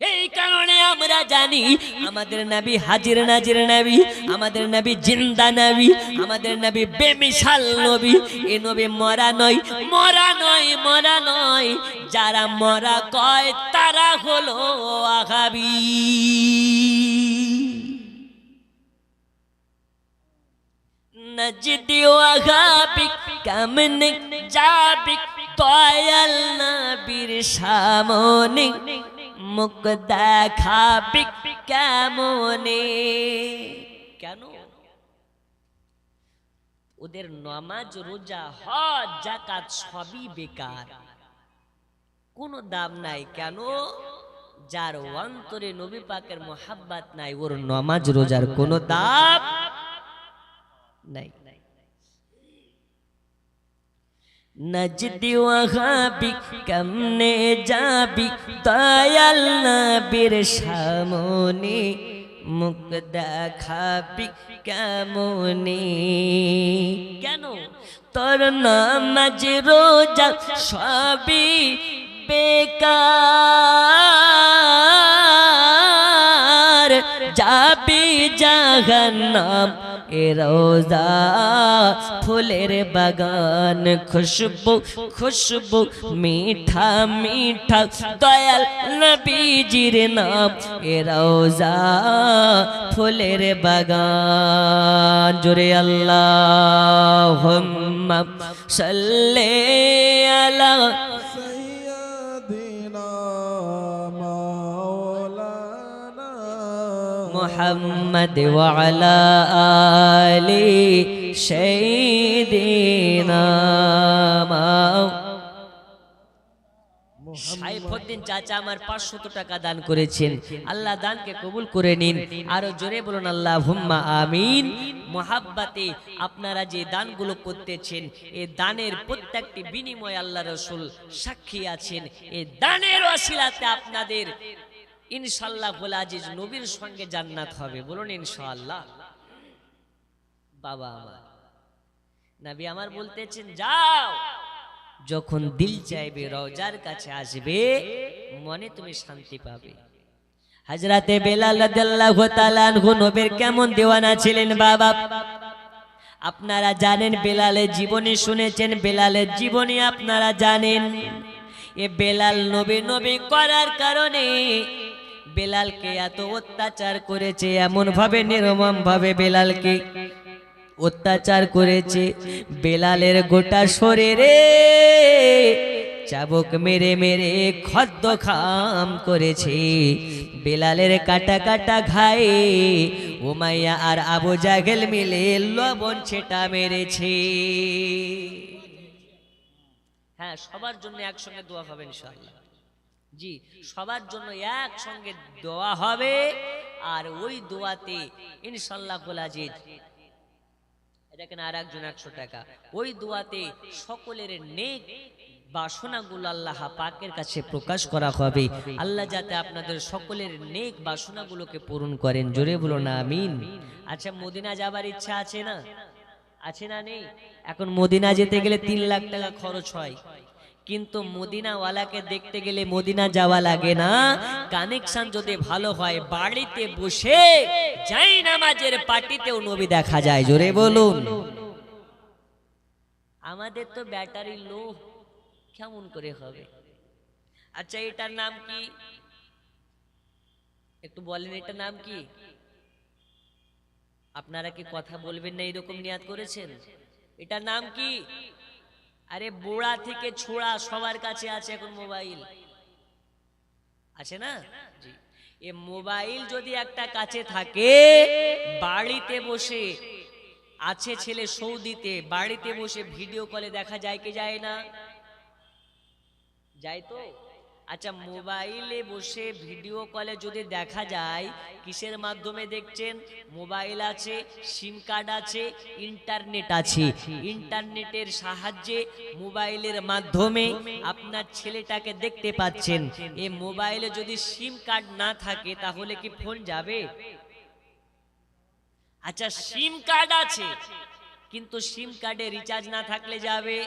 এই কারণে আমরা জানি আমাদের নবী হাজির নাজির নবী, আমাদের নবী জিন্দা নবী, আমাদের নবী বেমিসাল নবী। এই নবী মরা নয়, মরা নয়, মরা নয়। যারা মরা কয় তারা হলো ওয়াহাবী। নজদি ওয়াহাবী কেমনে যাবি দয়াল নবীর সামনে, মুখ দেখাবি কেমনে? কেন? ওদের নামাজ রোজা হজ যাকাত সবই বেকার, কোনো দাম নাই। কেন? যার অন্তরে নবী পাকের মোহাব্বত নাই, ওর নামাজ রোজার কোনো দাম নাই। নজদি ওয়াহাবী কেমনে যাবি দয়াল নবীর সামনে, মুখ দেখাবি কেমনে? কেন? তোর নামাজ রোজা সবই বেকার, যাবি জাহান্নাম। এ রোজা ফুলের বাগান, খুশবু খুশবু মিঠা মিঠা দয়াল নবীজির নাম। এ রোজা ফুলের বাগান। জোরে আল্লাহুম্মা সাল্লি আলা सैयदिना मौलाना মুহাম্মদ ওয়া আলা আলি সাইয়্যিদিনা। সাইফুদ্দিন চাচা আমার 500 টাকা দান করেছেন, আল্লাহ দানকে কবুল করে নিন। আরো জোরে বলুন আল্লাহুম্মা আমিন। মুহাব্বতে আপনারা যে দানগুলো করতেছেন, এই দানের প্রত্যেকটি বিনিময় আল্লাহ রাসূল সাক্ষী আছেন। এই দানের ওসিলাতে আপনাদের ইনশাআল্লাহ বলে আজিজ নবীর সঙ্গে জান্নাত হবে। বলুন ইনশাআল্লাহ। বাবা আমার নবী আমার বলতেছেন, যাও, যখন দিল চাইবে রওজার কাছে আসবে, মনে তুমি শান্তি পাবে। হযরতে বেলাল রাদিয়াল্লাহু তাআলা আনহু নবীর কেমন দেওয়ানা ছিলেন বাবা। আপনারা জানেন, বেলালের জীবনী শুনেছেন, বেলালের জীবনী আপনারা জানেন। এ বেলাল নবী নবী করার কারণে বেলালকে এত অত্যাচার করেছে, এমন ভাবে নির্মম ভাবে বেলালকে অত্যাচার করেছে। বেলালের গোটা শরীরে চাবুক মেরে মেরে খদ্দখাম করেছে। বেলালের কাটা কাটা ঘায়ে উমাইয়া আর আবু জাহেল মিলে লবণ ছেটা মেরেছে। হ্যাঁ, সবার জন্য একসঙ্গে দোয়া হবে ইনশাআল্লাহ। জি, সবার জন্য একসঙ্গে দোয়া হবে। আর ওই দোয়াতে ইনশাআল্লাহ আজিজ, দেখেন আর একজন 100 টাকা, ওই দোয়াতে সকলের নেক বাসনাগুলো আল্লাহ পাকের কাছে প্রকাশ করা হবে। আল্লাহ যাতে আপনাদের সকলের নেক বাসনাগুলোকে পূরণ করেন। জোরে বলো না আমিন। আচ্ছা, মদিনা যাবার ইচ্ছা আছে না? আছে না নেই? এখন মদিনা যেতে গেলে 3 লাখ টাকা খরচ হয়, কিন্তু মদিনাওয়ালাকে দেখতে গেলে মদিনা যাওয়া লাগে না। কানেকশন যদি ভালো হয়, বাড়িতে বসে যাই নামাজের পার্টিতেও নবী দেখা যায়। জোরে বলুন। আমাদের তো ব্যাটারি লো, কেমন করে হবে? আচ্ছা, এটার নাম কি একটু বলেন, এটার নাম কি? আপনারা কি কথা বলবেন না এরকম নিয়াত করেছেন? এটার নাম কি? আরে বুড়া থেকে ছোড়া সবার কাছে আছে এখন মোবাইল, আছে না? জি, এই মোবাইল যদি একটা কাছে থাকে, বাড়িতে বসে আছে ছেলে সৌদিতে, বাড়িতে বসে ভিডিও কলে দেখা যায় কি যায় না? যায় তো? আচ্ছা, মোবাইলে বসে ভিডিও কলে যদি দেখা যায়, কিসের মাধ্যমে দেখছেন? মোবাইল আছে, সিম কার্ড আছে, ইন্টারনেট আছে। ইন্টারনেটের সাহায্যে মোবাইলের মাধ্যমে আপনার ছেলেটাকে দেখতে পাচ্ছেন। এই মোবাইলে যদি সিম কার্ড না থাকে তাহলে কি ফোন যাবে? আচ্ছা, সিম কার্ড আছে কিন্তু সিম কার্ডে রিচার্জ না থাকলে যাবে?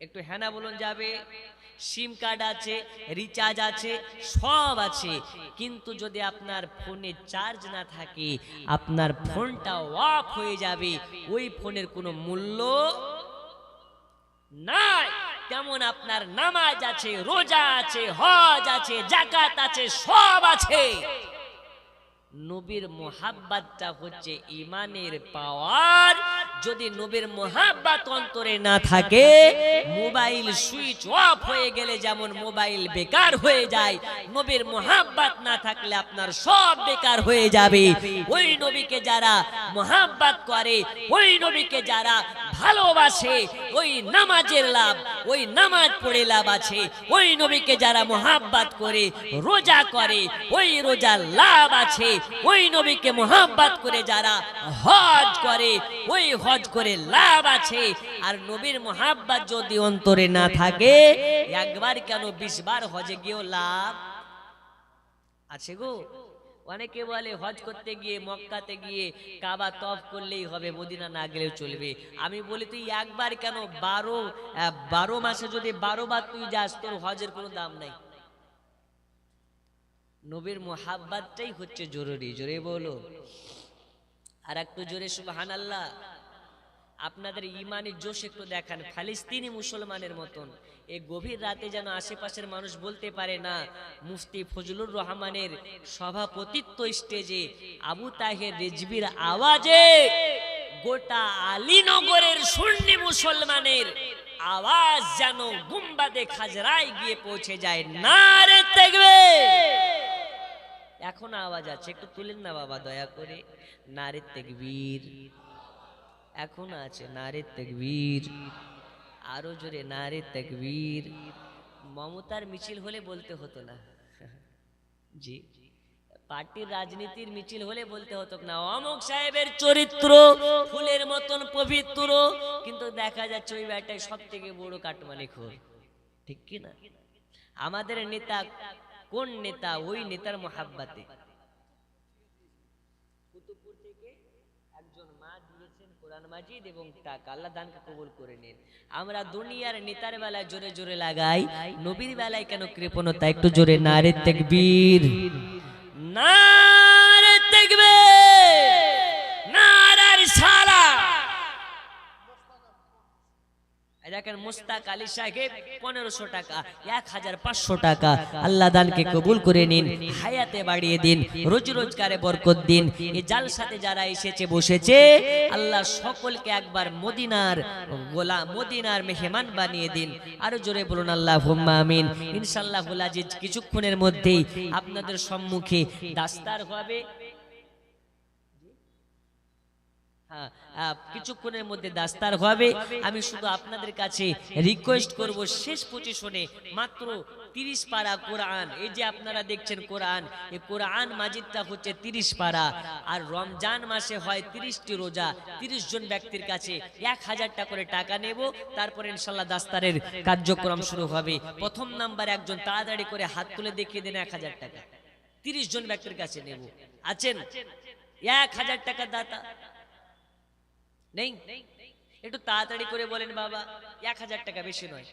একটু হ্যাঁ না বলুন, যাবে? সিম কার্ড আছে, রিচার্জ আছে, সব আছে, কিন্তু যদি আপনার ফোনে চার্জ না থাকে আপনার ফোনটা অফ হয়ে যাবে, ওই ফোনের কোনো মূল্য নাই। তেমন আপনার নামাজ আছে, রোজা আছে, হজ আছে, যাকাত আছে, সব আছে। নবীর মোহাব্বতটা হচ্ছে ঈমানের পাওয়ার। যদি নবীর মোহাব্বত অন্তরে না থাকে, মোবাইল সুইচ অফ হয়ে গেলে যেমন মোবাইল বেকার হয়ে যায়, নবীর মোহাব্বত না থাকলে আপনার সব বেকার হয়ে যাবে। ওই নবীকে যারা মোহাব্বত করে, ওই নবীকে যারা ভালোবাসে, ওই নামাজের লাভ, ওই নামাজ পড়ে লাভ আছে। ওই নবীকে যারা মোহাব্বত করে রোজা করে, ওই রোজার লাভ আছে। ওই নবীকে মোহাব্বত করে যারা হজ করে, ওই হজ করে লাভ আছে। আর নবীর মোহাব্বত যদি অন্তরে না থাকে, একবার কেন 20 বার হজে গিয়েও লাভ আছে গো। অনেকে বলে হজ করতে গিয়ে, মক্কাতে গিয়ে কাবা তওয়াফ করলেই হবে, মদিনা না গেলেও চলবে। আমি বলি তুই একবার কেন 12 মাসে যদি 12 বার তুই যাস, তোর হজের কোনো দাম নাই। নবীর মোহাব্বতটাই হচ্ছে জরুরি। জোরে বলো আর একটু জোরে সুবহানাল্লাহ। আপনাদের ইমানের জোশ একটু দেখান, ফিলিস্তিনি মুসলমানের মতন। এই গভীর রাতে যেন আশেপাশের মানুষ বলতে পারে না, মুফতি ফজলুর রহমানের সভাপতিত্ব স্টেজে আবু তাহের রিজভির আওয়াজে গোটা আলীনগরের সুন্নি মুসলমানের আওয়াজ যেন গুম্বাদে খাজরায় গিয়ে পৌঁছে যায়। নারে তাকবীর! এখন আওয়াজ আছে, একটু তুলেন না বাবা দয়া করে। নারে তাকবীর! এখন আছে, নারে তাকবীর! আরো জোরে নারে তাকবীর! মমতার মিছিল হলে বলতে হতো না, জি, পার্টির রাজনীতির মিছিল হলে বলতে হতো না অমুক সাহেবের চরিত্র ফুলের মতন পবিত্র, কিন্তু দেখা যাচ্ছে ওই ব্যাটাই সব থেকে বড় কাটমানি খোর। ঠিক কি না? আমাদের নেতা কোন নেতা? ওই নেতার মোহাব্বতে। কুতুবপুর থেকে একজন মা দিয়েছেন কোরআন মাজিদ এবং টাকা, আল্লাহ দানকে কবুল করে নিন। আমরা দুনিয়ার নেতার বেলায় জোরে জোরে লাগাই, নবীর বেলায় কেন কৃপণতা? একটু জোরে নারে তাকবীর! নারে তাকবীর! নারে রিসালাত! দেখেন মুস্তাক আলী সাহেব 1500 টাকা, 1500 টাকা। আল্লাহ দানকে কবুল করে নিন, হায়াতে বাড়িয়ে দিন, রোজ রোজগারে বরকত দিন। এই জালসাতে যারা এসেছে বসেছে, আল্লাহ সকলকে একবার মদিনার গোলাম, মদিনার মেহমান বানিয়ে দিন। আরো জোরে বলুন আল্লাহুম্মা আমিন। ইনশাআল্লাহুল আজিজ কিছুক্ষণের মধ্যেই আপনাদের সম্মুখে দাস্তার হবে। কিছুক্ষণের মধ্যে দাস্তার হবে। আমি শুধু আপনাদের কাছে রিকোয়েস্ট করব, শেষ পজিশনে মাত্র 30 পারা কোরআন, এই যে আপনারা দেখছেন কোরআন, এই কোরআন মাজিদটা হচ্ছে 30 পারা। আর রমজান মাসে হয় 30টি রোজা। 30 জন ব্যক্তির কাছে 1000 টাকা করে টাকা নেব, তারপরে ইনশাআল্লাহ দাস্তারের কার্যক্রম শুরু হবে। প্রথম নাম্বার একজন তাড়াতাড়ি করে হাত তুলে দেখিয়ে দেন 1000 টাকা। 30 জন ব্যক্তির কাছে নেব। আছেন 1000 টাকা দাতা? নেই? একটু তাড়াতাড়ি করে বলেন বাবা। 1000 টাকা বেশি নয়।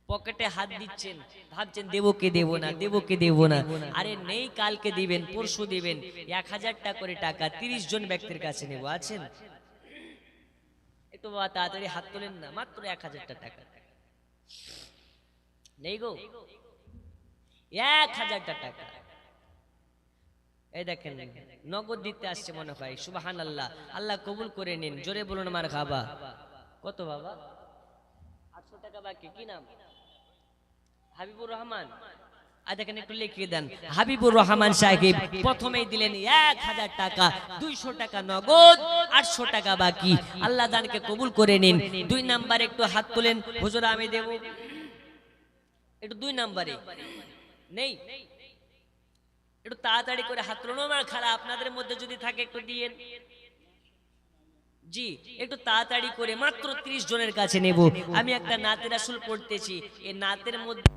পকেটে হাত দিচ্ছেন, ভাবছেন দেবো কে দেবো না, দেবো কে দেবো না। আরে নেই, কালকে দিবেন, পরশু দিবেন। 1000 টাকা করে টাকা 30 জন ব্যক্তির কাছে নেব। আছেন? একটু বাবা তাড়াতাড়ি হাত তোলেন না, মাত্র 1000 টাকা। নেই গো? 1000 টাকা। এই দেখেন নগদ দিতে আসছে মনে হয়। সুবহানাল্লাহ, আল্লাহ কবুল করে নিন। জোরে বলুন মারহাবা। কত বাবা? 800 টাকা বাকি। কি নাম? হাবিবুর রহমান। আর দেখেন একটু লিখিয়ে দেন, হাবিবুর রহমান সাহেব প্রথমেই দিলেন 1000 টাকা, 200 টাকা নগদ, 800 টাকা বাকি। আল্লাহ দানকে কবুল করে নিন। 2 নাম্বার একটু হাত তোলেন, হুজুর আমি দেব। একটু 2 নম্বরে নেই, একটু তাড়াতাড়ি করে হাত তোলো। আমার খালা আপনাদের মধ্যে যদি থাকে একটু দিয়েন। জি, একটু তাড়াতাড়ি করে, মাত্র 30 জনের কাছে নেব। আমি একটা নাতে রাসূল পড়তেছি, এই নাতের মধ্যে